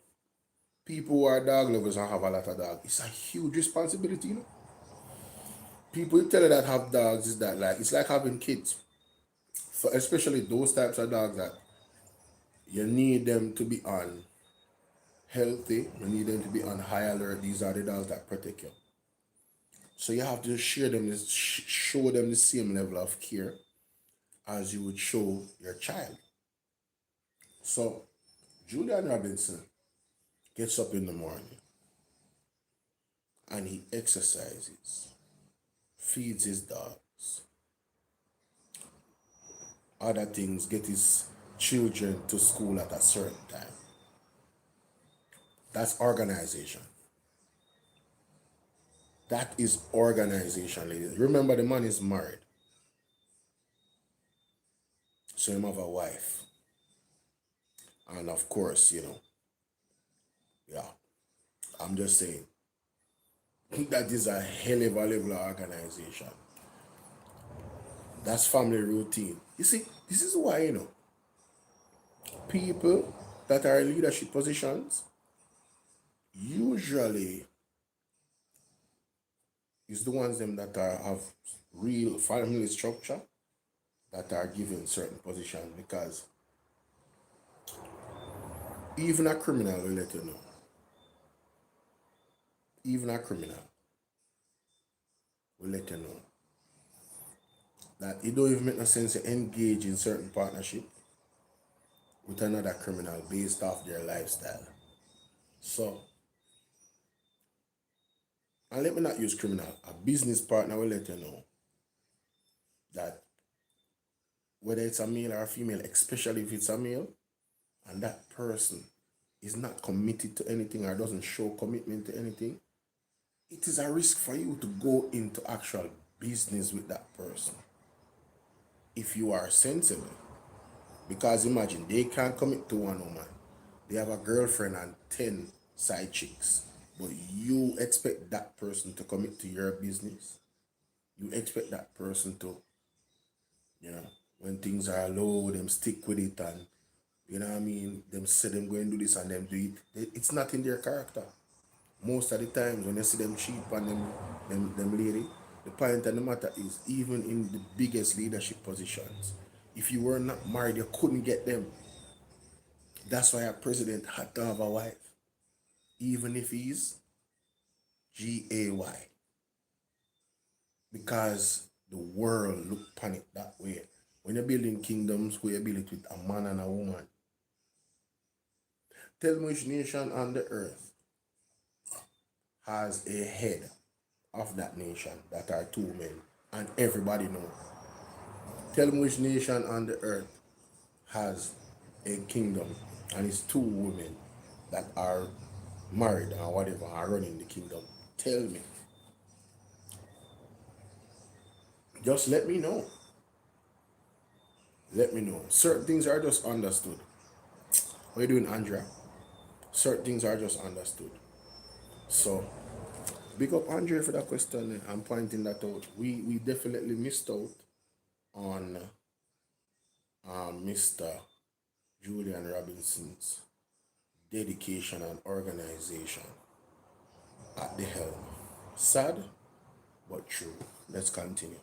people who are dog lovers and have a lot of dogs, it's a huge responsibility, you know. People who tell you that have dogs is that like it's like having kids. For especially those types of dogs that you need them to be on healthy, you need them to be on high alert. These are the dogs that protect you. So you have to show them the same level of care as you would show your child. So Julian Robinson gets up in the morning and he exercises, feeds his dogs, other things, get his children to school at a certain time. That's organization. That is organization, ladies. Remember, the man is married. So he have a wife. And of course, you know, yeah, I'm just saying, that is a hell of a level of organization. That's family routine. You see, this is why, you know, people that are in leadership positions usually is the ones them that have real family structure that are given certain positions, because even a criminal will let you know. Even a criminal will let you know that it don't even make no sense to engage in certain partnership with another criminal based off their lifestyle. So, and let me not use criminal, a business partner will let you know that whether it's a male or a female, especially if it's a male, and that person is not committed to anything or doesn't show commitment to anything, it is a risk for you to go into actual business with that person if you are sensible. Because imagine, they can't commit to one woman. They have a girlfriend and 10 side chicks. But you expect that person to commit to your business. You expect that person to, you know, when things are low, them stick with it, and, you know what I mean, them say them go and do this and them do it. It's not in their character. Most of the times when you see them cheap and them lady, the point of the matter is, even in the biggest leadership positions, if you were not married, you couldn't get them. That's why a president had to have a wife, even if he's G-A-Y. Because the world look upon it that way. When you're building kingdoms, where you build it with a man and a woman. Tell me which nation on the earth has a head of that nation that are 2 men, and everybody knows. Tell me which nation on the earth has a kingdom and it's 2 women that are married or whatever are running the kingdom. Tell me. Just let me know. Let me know. Certain things are just understood. What are you doing, Andrea? Certain things are just understood. So, big up Andrea for that question. I'm pointing that out. We definitely missed out on Mr. Julian Robinson's dedication and organization at the helm. Sad, but true. Let's continue.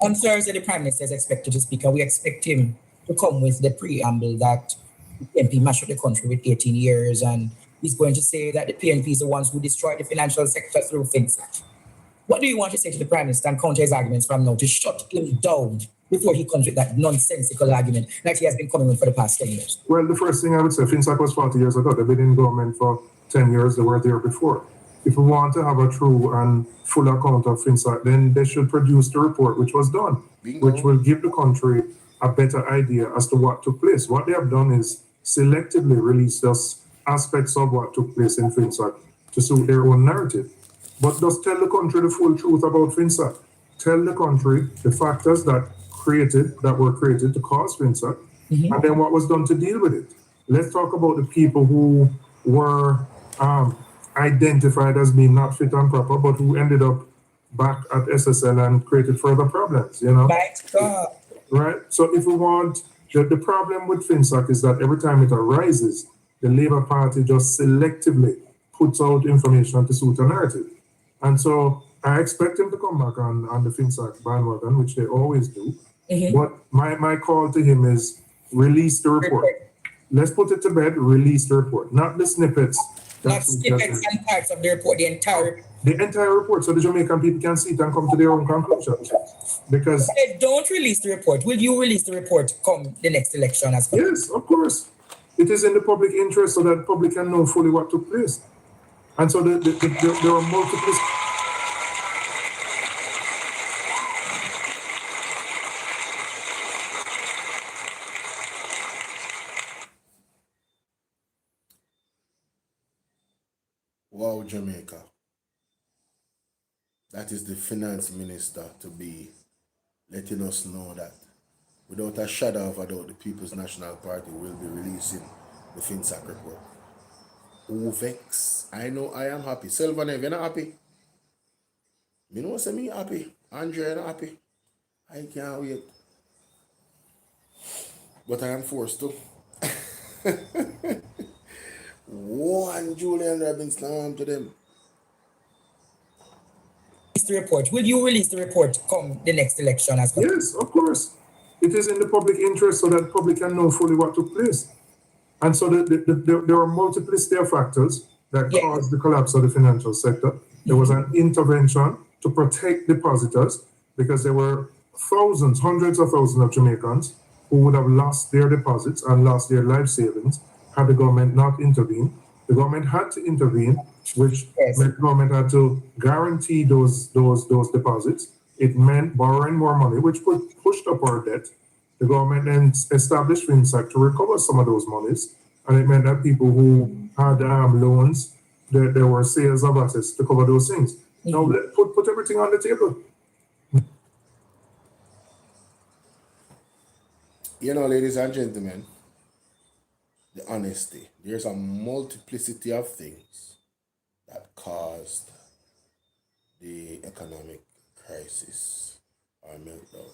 On Thursday, the Prime Minister is expected to speak, and we expect him to come with the preamble that the PNP mashed up the country with 18 years, and he's going to say that the PNP is the ones who destroyed the financial sector through Finsac. What do you want to say to the Prime Minister and counter his arguments from now to shut him down before he comes with that nonsensical argument that he has been coming with for the past 10 years? Well, the first thing I would say, Finsac was 40 years ago. They've been in government for 10 years. They were there before. If we want to have a true and full account of Finsac, then they should produce the report which was done, which will give the country a better idea as to what took place. What they have done is selectively release us aspects of what took place in Finsac to suit their own narrative. But just tell the country the full truth about Finsac. Tell the country the factors that were created to cause Finsac, and then what was done to deal with it. Let's talk about the people who were identified as being not fit and proper, but who ended up back at SSL and created further problems, you know? My God. Right? So if we want, the problem with Finsac is that every time it arises, the Labour Party just selectively puts out information to suit a narrative. And so I expect him to come back on the Finsac bandwagon, which they always do. But my call to him is release the report. Let's put it to bed, release the report, not the snippets. Not snippets and parts of the report, the entire report, so the Jamaican people can see it and come to their own conclusions. Because don't release the report. Will you release the report come the next election as well? Yes, of course. It is in the public interest so that the public can know fully what took place. And so there are multiple. Wow, Jamaica. That is the finance minister to be letting us know that without a shadow of a doubt, the People's National Party will be releasing the Finsac report. Vex. I know I am happy. Sylvanev, you're not happy? Me know say me happy. Andrea, you're not happy? I can't wait. But I am forced to. One Julian Robinson to them. The report. Will you release the report come the next election as well? Yes, of course. It is in the public interest so that the public can know fully what took place. And so there are multiplicity of factors that caused the collapse of the financial sector. There was an intervention to protect depositors because there were thousands, hundreds of thousands of Jamaicans who would have lost their deposits and lost their life savings had the government not intervened. The government had to intervene, which meant the government had to guarantee those deposits. It meant borrowing more money, which pushed up our debt. The government then established Finsac to recover some of those monies, and it meant that people who had loans, there were sales of assets to cover those things. Now, put everything on the table. You know, ladies and gentlemen, the honesty. There's a multiplicity of things that caused the economic crisis or meltdown.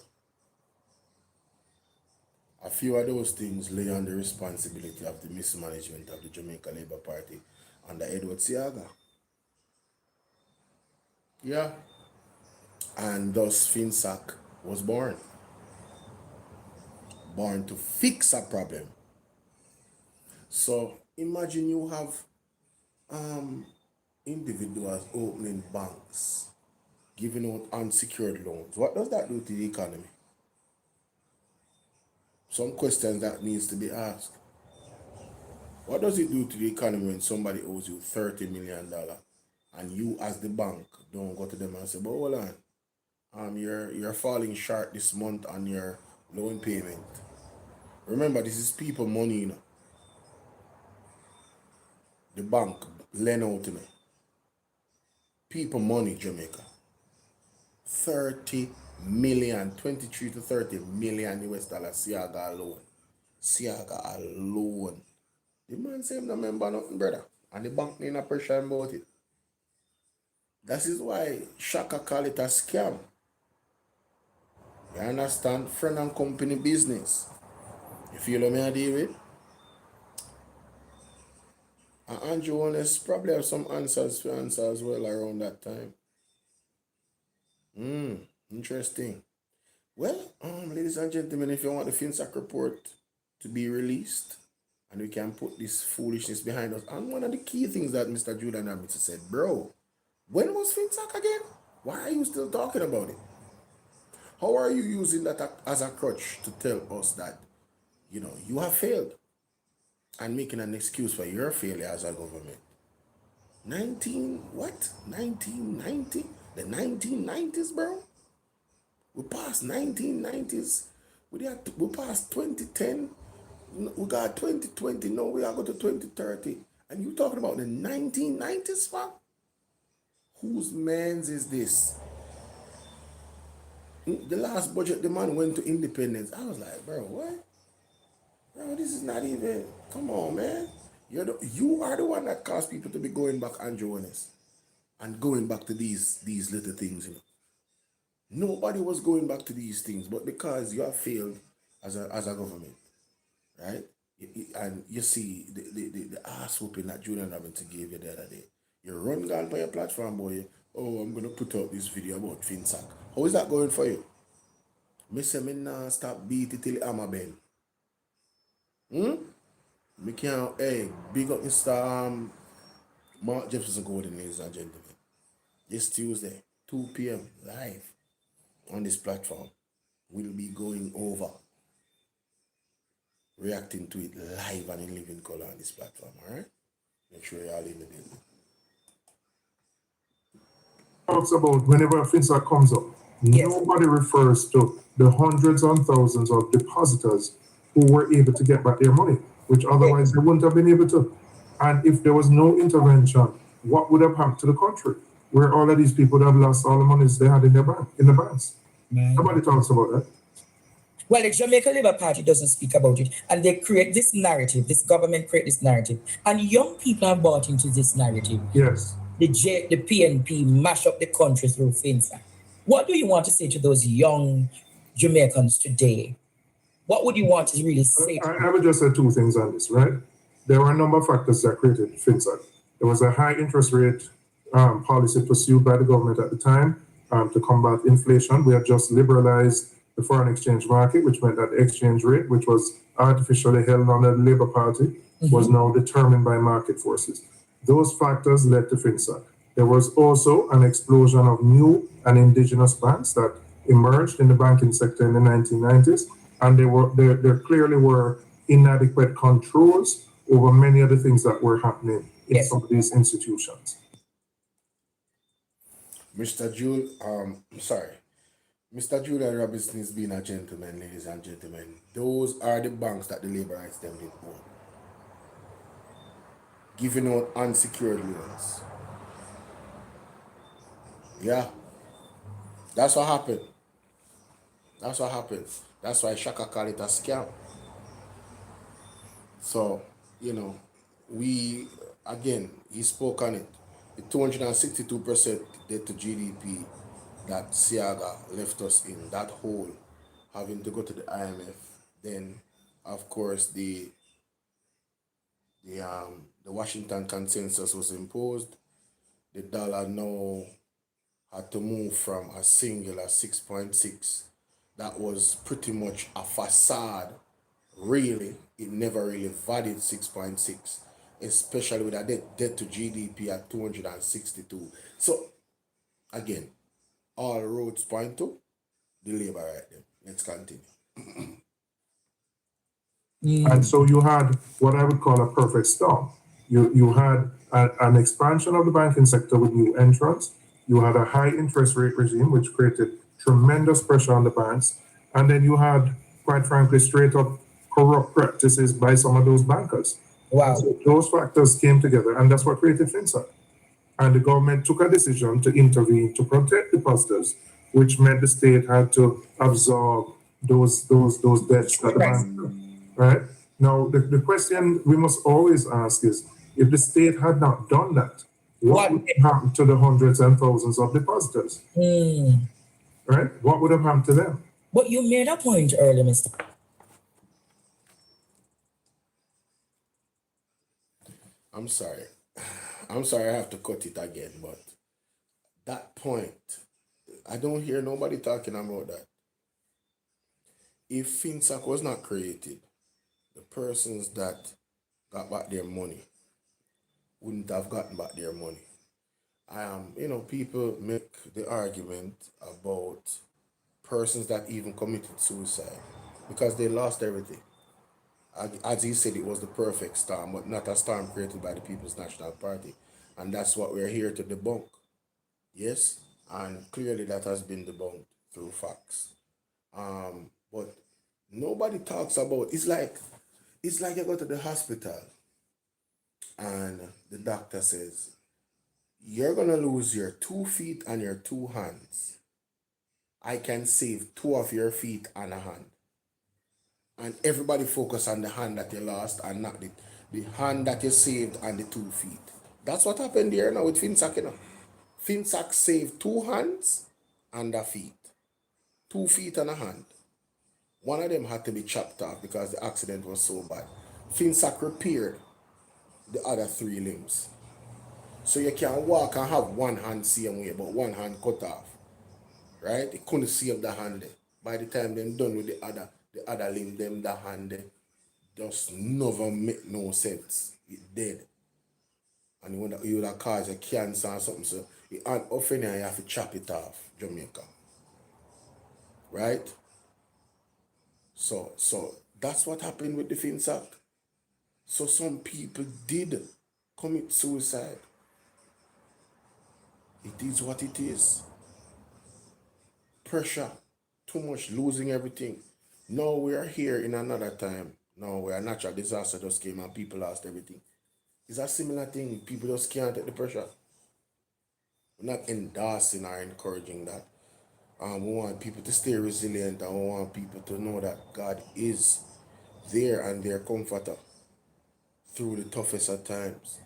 A few of those things lay on the responsibility of the mismanagement of the Jamaica Labour Party under Edward Siaga. Yeah. And thus Finsac was born. Born to fix a problem. So imagine you have individuals opening banks, giving out unsecured loans. What does that do to the economy? Some questions that needs to be asked. What does it do to the economy when somebody owes you $30 million and you as the bank don't go to them and say, but hold on, you're falling short this month on your loan payment. Remember, this is people money, you know. The bank lend out to me. People money, Jamaica. 30 million, 23 to 30 million US dollars, Siaga alone. Siaga alone. The man say him no remember nothing, brother. And the bank ain't a pressure about it. That is why Shaka call it a scam. You understand? Friend and company business. You feel what I deal with? And Andrew Holness probably have some answers to answer as well around that time. Interesting. Well, ladies and gentlemen, if you want the Finsac report to be released and we can put this foolishness behind us, and one of the key things that Mr. Julian Robinson said, bro, when was Finsac again? Why are you still talking about it? How are you using that as a crutch to tell us that, you know, you have failed and making an excuse for your failure as a government? 1990? The 1990s, bro? We passed 1990s. We passed 2010. We got 2020. No, we are going to 2030. And you talking about the 1990s, fam? Whose man's is this? The last budget, the man went to independence. I was like, bro, what? Bro, this is not even, come on, man. You are the one that caused people to be going back on Holness and going back to these little things, you know. Nobody was going back to these things, but because you have failed as a government, right? And you see the ass whooping that Julian Robinson gave you the other day. You run down by your platform, boy. Oh, I'm gonna put out this video about Finsac. How is that going for you? Me say me nah stop beat it till I'm a bend. Me can't, hey, big up Mr. Mark Jefferson Golden, ladies and gentlemen. This Tuesday, 2 p.m. live on this platform. We'll be going over, reacting to it live and in living color on this platform, all right? Make sure you're all in the building. Talks about whenever Finsac comes up, nobody refers to the hundreds and thousands of depositors who were able to get back their money, which otherwise they wouldn't have been able to. And if there was no intervention, what would have happened to the country, where all of these people would have lost all the monies they had in their bank, in the banks? Nobody talks about that. Well, the Jamaica Labour Party doesn't speak about it, and they create this narrative. This government create this narrative, and young people have bought into this narrative. Yes. The PNP mash up the country through Finsac. What do you want to say to those young Jamaicans today? What would you want to really say to them? I would just say two things on this, right? There were a number of factors that created Finsac. There was a high interest rate policy pursued by the government at the time to combat inflation. We had just liberalized the foreign exchange market, which meant that the exchange rate, which was artificially held under the Labour Party, was now determined by market forces. Those factors led to Finsac. There was also an explosion of new and indigenous banks that emerged in the banking sector in the 1990s, and there clearly were inadequate controls over many of the things that were happening in some of these institutions. Mr. Julian Robinson is being a gentleman, ladies and gentlemen. Those are the banks that the Labourites them did own, giving out unsecured loans. Yeah, that's what happened. That's what happened. That's why Shaka called it a scam. So, you know, he spoke on it. The 262% debt to GDP that Siaga left us in, that hole, having to go to the IMF. Then, of course, the Washington consensus was imposed. The dollar now had to move from a singular 6.6. That was pretty much a facade. Really, it never really valued 6.6, especially with a debt to GDP at 262. So, again, all roads point to the Labour right there. Let's continue. And so you had what I would call a perfect storm. You had an expansion of the banking sector with new entrants. You had a high interest rate regime, which created tremendous pressure on the banks. And then you had, quite frankly, straight up corrupt practices by some of those bankers. Wow. So those factors came together, and that's what created Finsac. And the government took a decision to intervene to protect depositors, which meant the state had to absorb those debts that the bank. Right? Now, the question we must always ask is, if the state had not done that, what would have happened to the hundreds and thousands of depositors? Right? What would have happened to them? But you made a point earlier, Mr. I'm sorry I have to cut it again, but that point, I don't hear nobody talking about that. If Finsac was not created, the persons that got back their money wouldn't have gotten back their money. People make the argument about persons that even committed suicide because they lost everything. As he said, it was the perfect storm, but not a storm created by the People's National Party. And that's what we're here to debunk. Yes? And clearly that has been debunked through facts. But nobody talks about, it's like you go to the hospital and the doctor says, you're going to lose your 2 feet and your 2 hands. I can save 2 of your feet and a hand. And everybody focus on the hand that you lost and not the hand that you saved and the 2 feet. That's what happened there now with Finsac, you know. Finsac saved 2 hands and a feet. 2 feet and a hand. One of them had to be chopped off because the accident was so bad. Finsac repaired the other 3 limbs. So you can walk and have one hand same way, but one hand cut off. Right? They couldn't save the hand there. By the time they're done with the other limb, them the hand there, just never make no sense. It dead. And you would have caused a cancer or something. So it ain't often you have to chop it off, Jamaica. Right? So that's what happened with the Finsac. So some people did commit suicide. It is what it is. Pressure, too much, losing everything. Now we are here in another time. Now where a natural disaster just came and people lost everything. It's a similar thing. People just can't take the pressure. We're not endorsing or encouraging that. We want people to stay resilient, and we want people to know that God is there and their comforter through the toughest of times.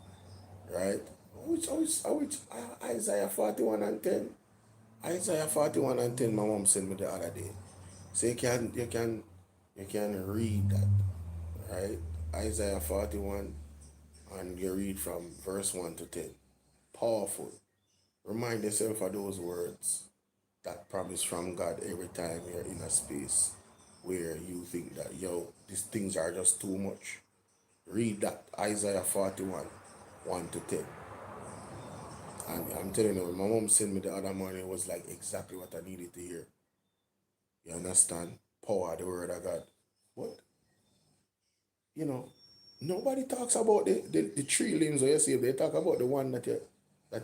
Right? Isaiah 41 and 10. Isaiah 41 and 10, my mom sent me the other day. So you can read that. Right? Isaiah 41, and you read from verse 1 to 10. Powerful. Remind yourself of those words. That promise from God every time you're in a space where you think that, these things are just too much. Read that, Isaiah 41, 1 to 10. And I'm telling you, my mom sent me the other morning, it was like exactly what I needed to hear. You understand? Power, the word of God. What? Nobody talks about the 3 limbs or you see, they talk about the one that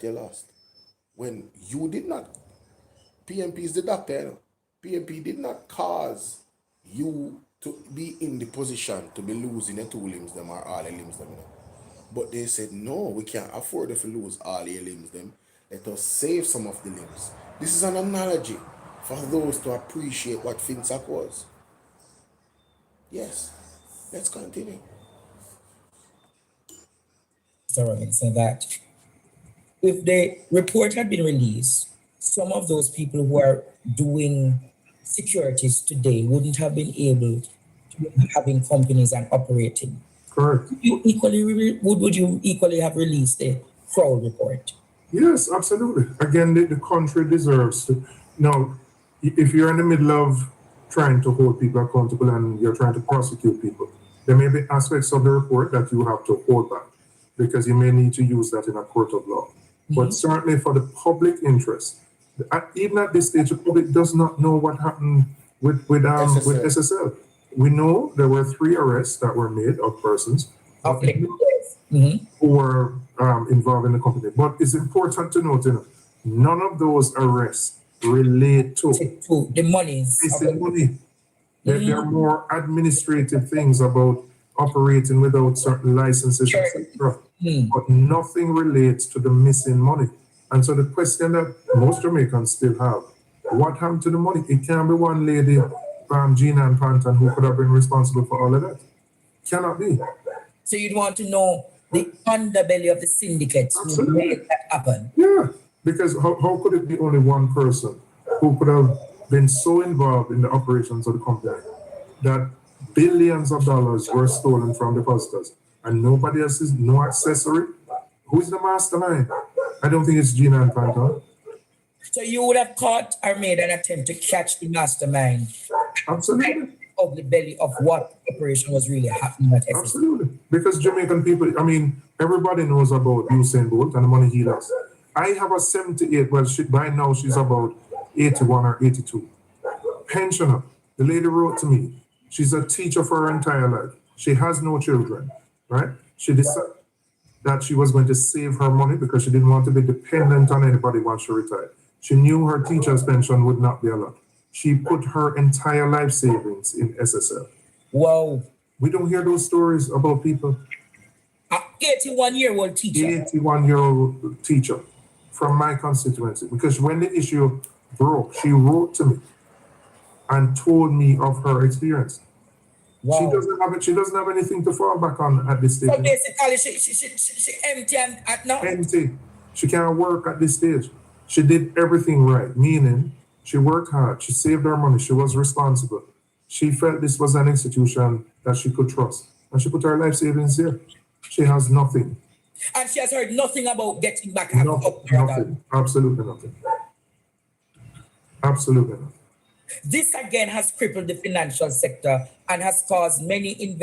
you lost. When you did not. PMP is the doctor, PMP did not cause you to be in the position to be losing the 2 limbs them or all the limbs them. But they said, no, we can't afford if we lose all your limbs them. Let us save some of the limbs. This is an analogy for those to appreciate what Finsac was. Yes, let's continue. Mr. Robinson, that if the report had been released, some of those people who are doing securities today wouldn't have been able to be having companies and operating. Correct. Would you equally have released the fraud report? Yes, absolutely. Again, the country deserves to. Now, if you're in the middle of trying to hold people accountable and you're trying to prosecute people, there may be aspects of the report that you have to hold back because you may need to use that in a court of law. Mm-hmm. But certainly for the public interest, even at this stage, the public does not know what happened with SSL. We know there were 3 arrests that were made of persons who were involved in the company. But it's important to note, none of those arrests relate to the money. There are more administrative things about operating without certain licenses, etc. But nothing relates to the missing money. And so the question that most Jamaicans still have, what happened to the money? It can't be one lady, Gina and Panton, who could have been responsible for all of that. Cannot be. So you'd want to know the underbelly of the syndicates who made that happen? Yeah, because how could it be only one person who could have been so involved in the operations of the company that billions of dollars were stolen from depositors and nobody else is no accessory? Who's the mastermind? I don't think it's Gina and Panton. So you would have caught or made an attempt to catch the mastermind. Absolutely. Of the belly of what operation was really happening at SSL. Absolutely. Because Jamaican people, everybody knows about Usain Bolt and the money he lost. I have a 78, by now she's about 81 or 82. Pensioner. The lady wrote to me. She's a teacher for her entire life. She has no children, right? She decided that she was going to save her money because she didn't want to be dependent on anybody once she retired. She knew her teacher's pension would not be allowed. She put her entire life savings in SSL. Wow. We don't hear those stories about people. An 81-year-old teacher. 81-year-old teacher from my constituency. Because when the issue broke, she wrote to me and told me of her experience. She Wow. doesn't have it. She doesn't have anything to fall back on at this stage. So basically, she empty and at now. Empty. She can't work at this stage. She did everything right, meaning she worked hard. She saved her money. She was responsible. She felt this was an institution that she could trust, and she put her life savings here. She has nothing. And she has heard nothing about getting back Nothing. Absolutely nothing. Absolutely nothing. This again has crippled the financial sector and has caused many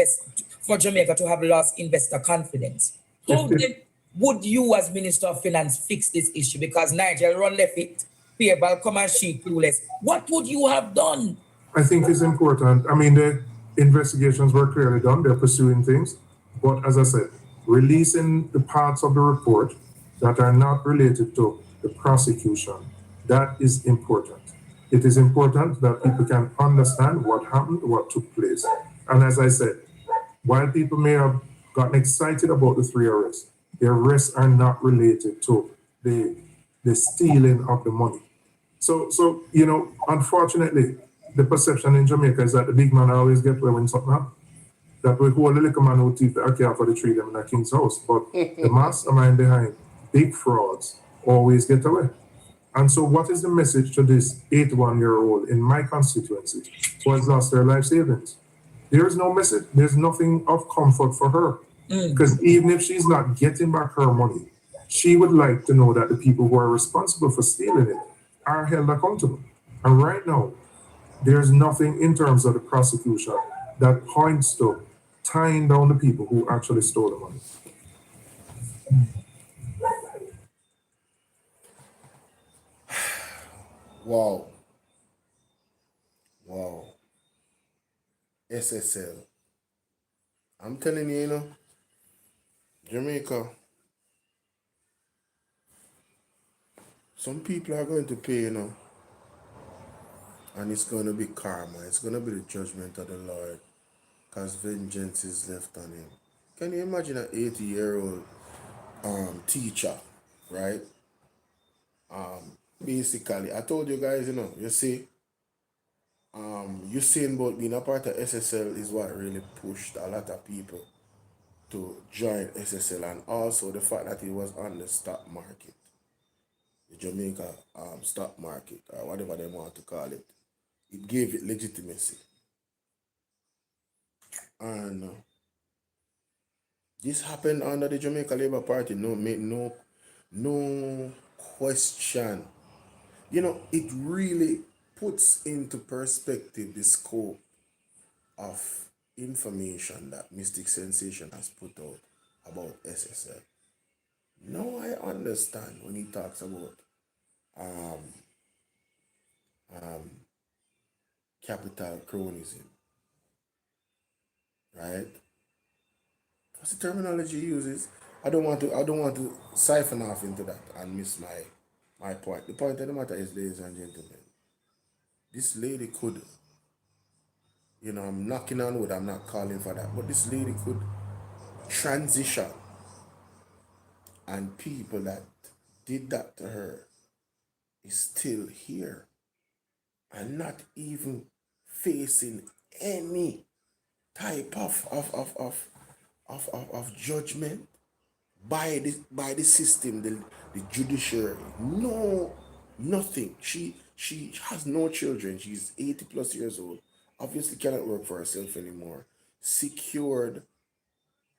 for Jamaica to have lost investor confidence. How then would you as Minister of Finance fix this issue? Because Nigel run left it, payable, come and she clueless. What would you have done? I think it's important. I mean, the investigations were clearly done. They're pursuing things. But as I said, releasing the parts of the report that are not related to the prosecution, that is important. It is important that people can understand what happened, what took place. And as I said, while people may have gotten excited about the 3 arrests, the arrests are not related to the stealing of the money. So you know, unfortunately, the perception in Jamaica is that the big man always get away when something happens. That we hold the little man who thief the care for the tree them in the king's house. But the mastermind behind big frauds always get away. And so what is the message to this 81-year-old in my constituency who has lost their life savings? There is no message. There's nothing of comfort for her. Because even if she's not getting back her money, she would like to know that the people who are responsible for stealing it are held accountable. And right now, there's nothing in terms of the prosecution that points to tying down the people who actually stole the money. Wow. SSL. I'm telling you, you know, Jamaica, some people are going to pay, you know, and it's going to be karma. It's going to be the judgment of the Lord, because vengeance is left on him. Can you imagine an 80-year-old teacher, right? Basically, I told you guys, you know, you see, you saying about being a part of SSL is what really pushed a lot of people to join SSL, and also the fact that it was on the stock market, the Jamaica stock market, or whatever they want to call it. It gave it legitimacy. And this happened under the Jamaica Labour Party. No question. You know, it really puts into perspective the scope of information that Mystic Sensation has put out about SSL. Now I understand when he talks about capital cronyism, right? What's the terminology he uses? I don't want to siphon off into that and miss my point. The point of the matter is, ladies and gentlemen, this lady could, you know, I'm knocking on wood, I'm not calling for that, but this lady could transition, and people that did that to her is still here and not even facing any type of judgment by the system, the judiciary. No, nothing. She has no children. She's 80 plus years old. Obviously cannot work for herself anymore. Secured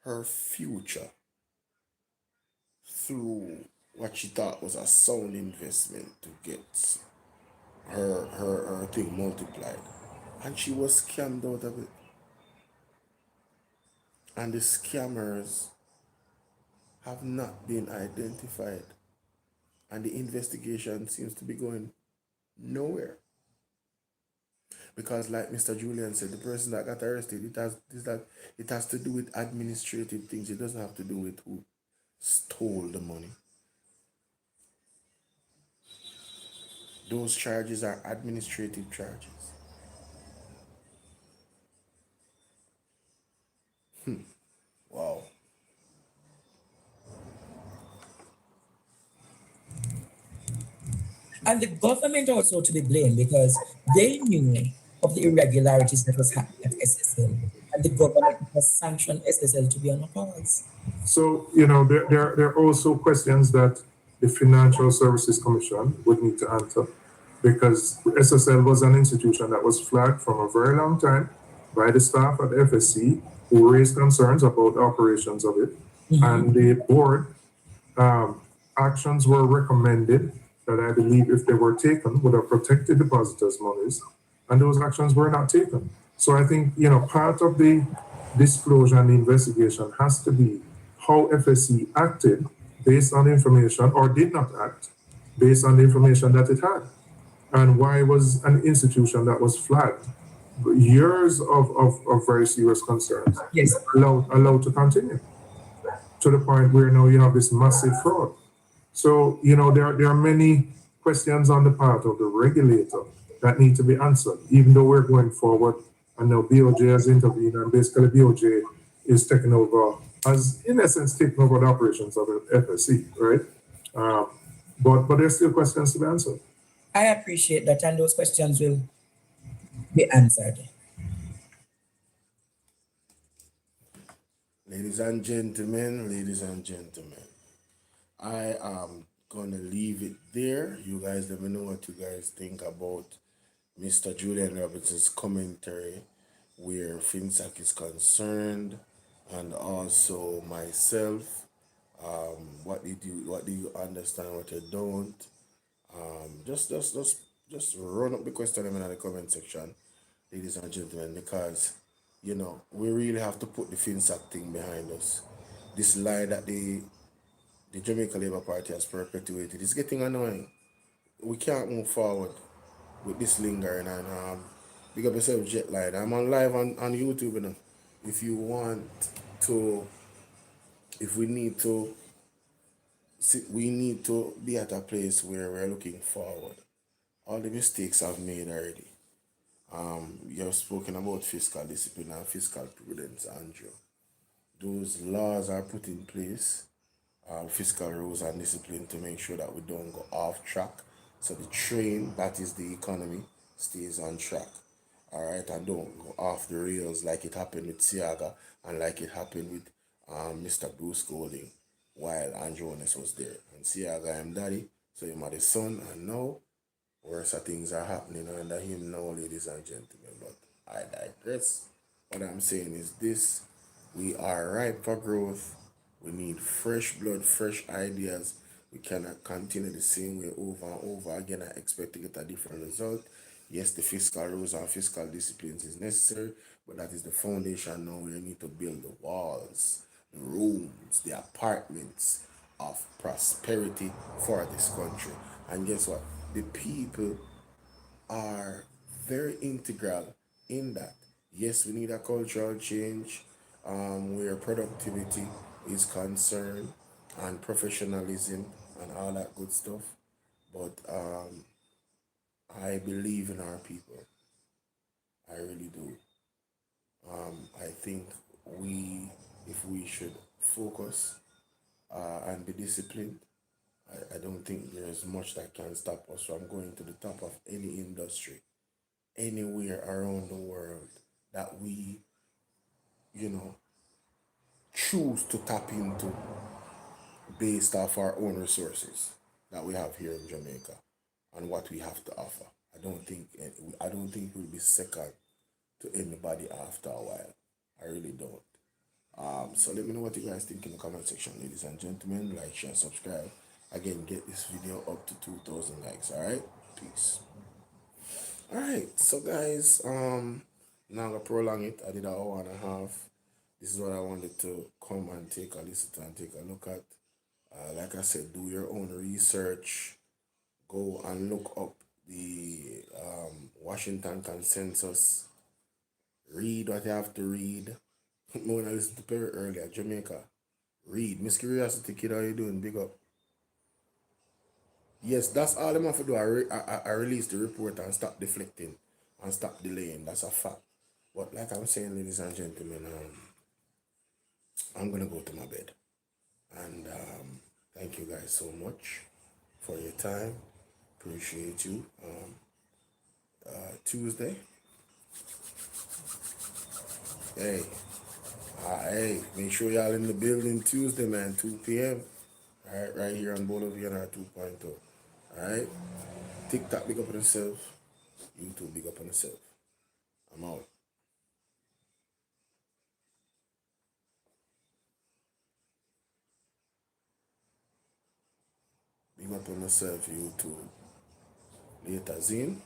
her future through what she thought was a sound investment to get her thing multiplied. And she was scammed out of it. And the scammers have not been identified. And the investigation seems to be going nowhere. Because like Mr. Julian said, the person that got arrested, it has to do with administrative things. It doesn't have to do with who stole the money. Those charges are administrative charges. Wow. And the government also to be blamed because they knew of the irregularities that was happening at SSL. And the government has sanctioned SSL to be on a pause. So, there are also questions that the Financial Services Commission would need to answer, because SSL was an institution that was flagged from a very long time by the staff at the FSC, who raised concerns about the operations of it. And the board actions were recommended that I believe, if they were taken, would have protected depositors' monies, and those actions were not taken. So I think, part of the disclosure and the investigation has to be how FSC acted based on information, or did not act based on the information that it had. And why was an institution that was flagged, years of very serious concerns, Yes. allowed to continue, to the point where now you have this massive fraud. So, there are many questions on the part of the regulator that need to be answered, even though we're going forward. And now BOJ has intervened, and basically BOJ is taking over, has in essence taken over the operations of the FSC, right? But there's still questions to be answered. I appreciate that, and those questions will be answered. Ladies and gentlemen, I am gonna leave it there. You guys let me know what you guys think about Mr. Julian Robinson's commentary where Finsac is concerned, and also myself. What do you understand, what you don't? Just run up the question in the comment section, ladies and gentlemen, because we really have to put the Finsac thing behind us. This lie that the Jamaica Labour Party has perpetuated is getting annoying. We can't move forward with this lingering, and big up yourself, Jetline. I'm on live on YouTube now. If you want to, if we need to be at a place where we're looking forward. All the mistakes I've made already. You've spoken about fiscal discipline and fiscal prudence, Andrew. Those laws are put in place, fiscal rules and discipline, to make sure that we don't go off track. So the train, that is the economy, stays on track. All right, and don't go off the rails like it happened with Siaga and like it happened with Mr. Bruce Golding while Andrew Holness was there. And Siaga, I'm daddy, so him are the son, and now worse things are happening under him now, ladies and gentlemen. But I digress. What I'm saying is this: we are ripe for growth. We need fresh blood, fresh ideas. We cannot continue the same way over and over again and expect to get a different result. Yes, the fiscal rules and fiscal disciplines is necessary, but that is the foundation. Now we need to build the walls, the rooms, the apartments of prosperity for this country. And guess what? The people are very integral in that. Yes, we need a cultural change where productivity is concerned and professionalism and all that good stuff. But I believe in our people. I really do. I think if we should focus and be disciplined, I don't think there's much that can stop us from going to the top of any industry, anywhere around the world that we, choose to tap into based off our own resources that we have here in Jamaica and what we have to offer. I don't think we'll be second to anybody after a while. I really don't. So let me know what you guys think in the comment section, ladies and gentlemen. Like, share, subscribe. Again, get this video up to 2,000 likes. All right, peace. All right, so guys, now I'm gonna prolong it. I did an hour and a half. This is what I wanted to come and take a listen to and take a look at. Like I said, do your own research. Go and look up the Washington Consensus. Read what you have to read. When I listened to Perry earlier, Jamaica. Read. Miss Curiosity Kid, how you doing? Big up. Yes, that's all I'm have to do. I release the report and stop deflecting and stop delaying. That's a fact. But like I'm saying, ladies and gentlemen, I'm gonna go to my bed. And thank you guys so much for your time. Appreciate you. Tuesday. Hey, make sure y'all in the building Tuesday, man, 2 p.m. All right, right here on Bolo VNR 2.0. All right, TikTok, big up on yourself. YouTube, big up on yourself. I'm out. Big up on yourself, YouTube. Later, Zine.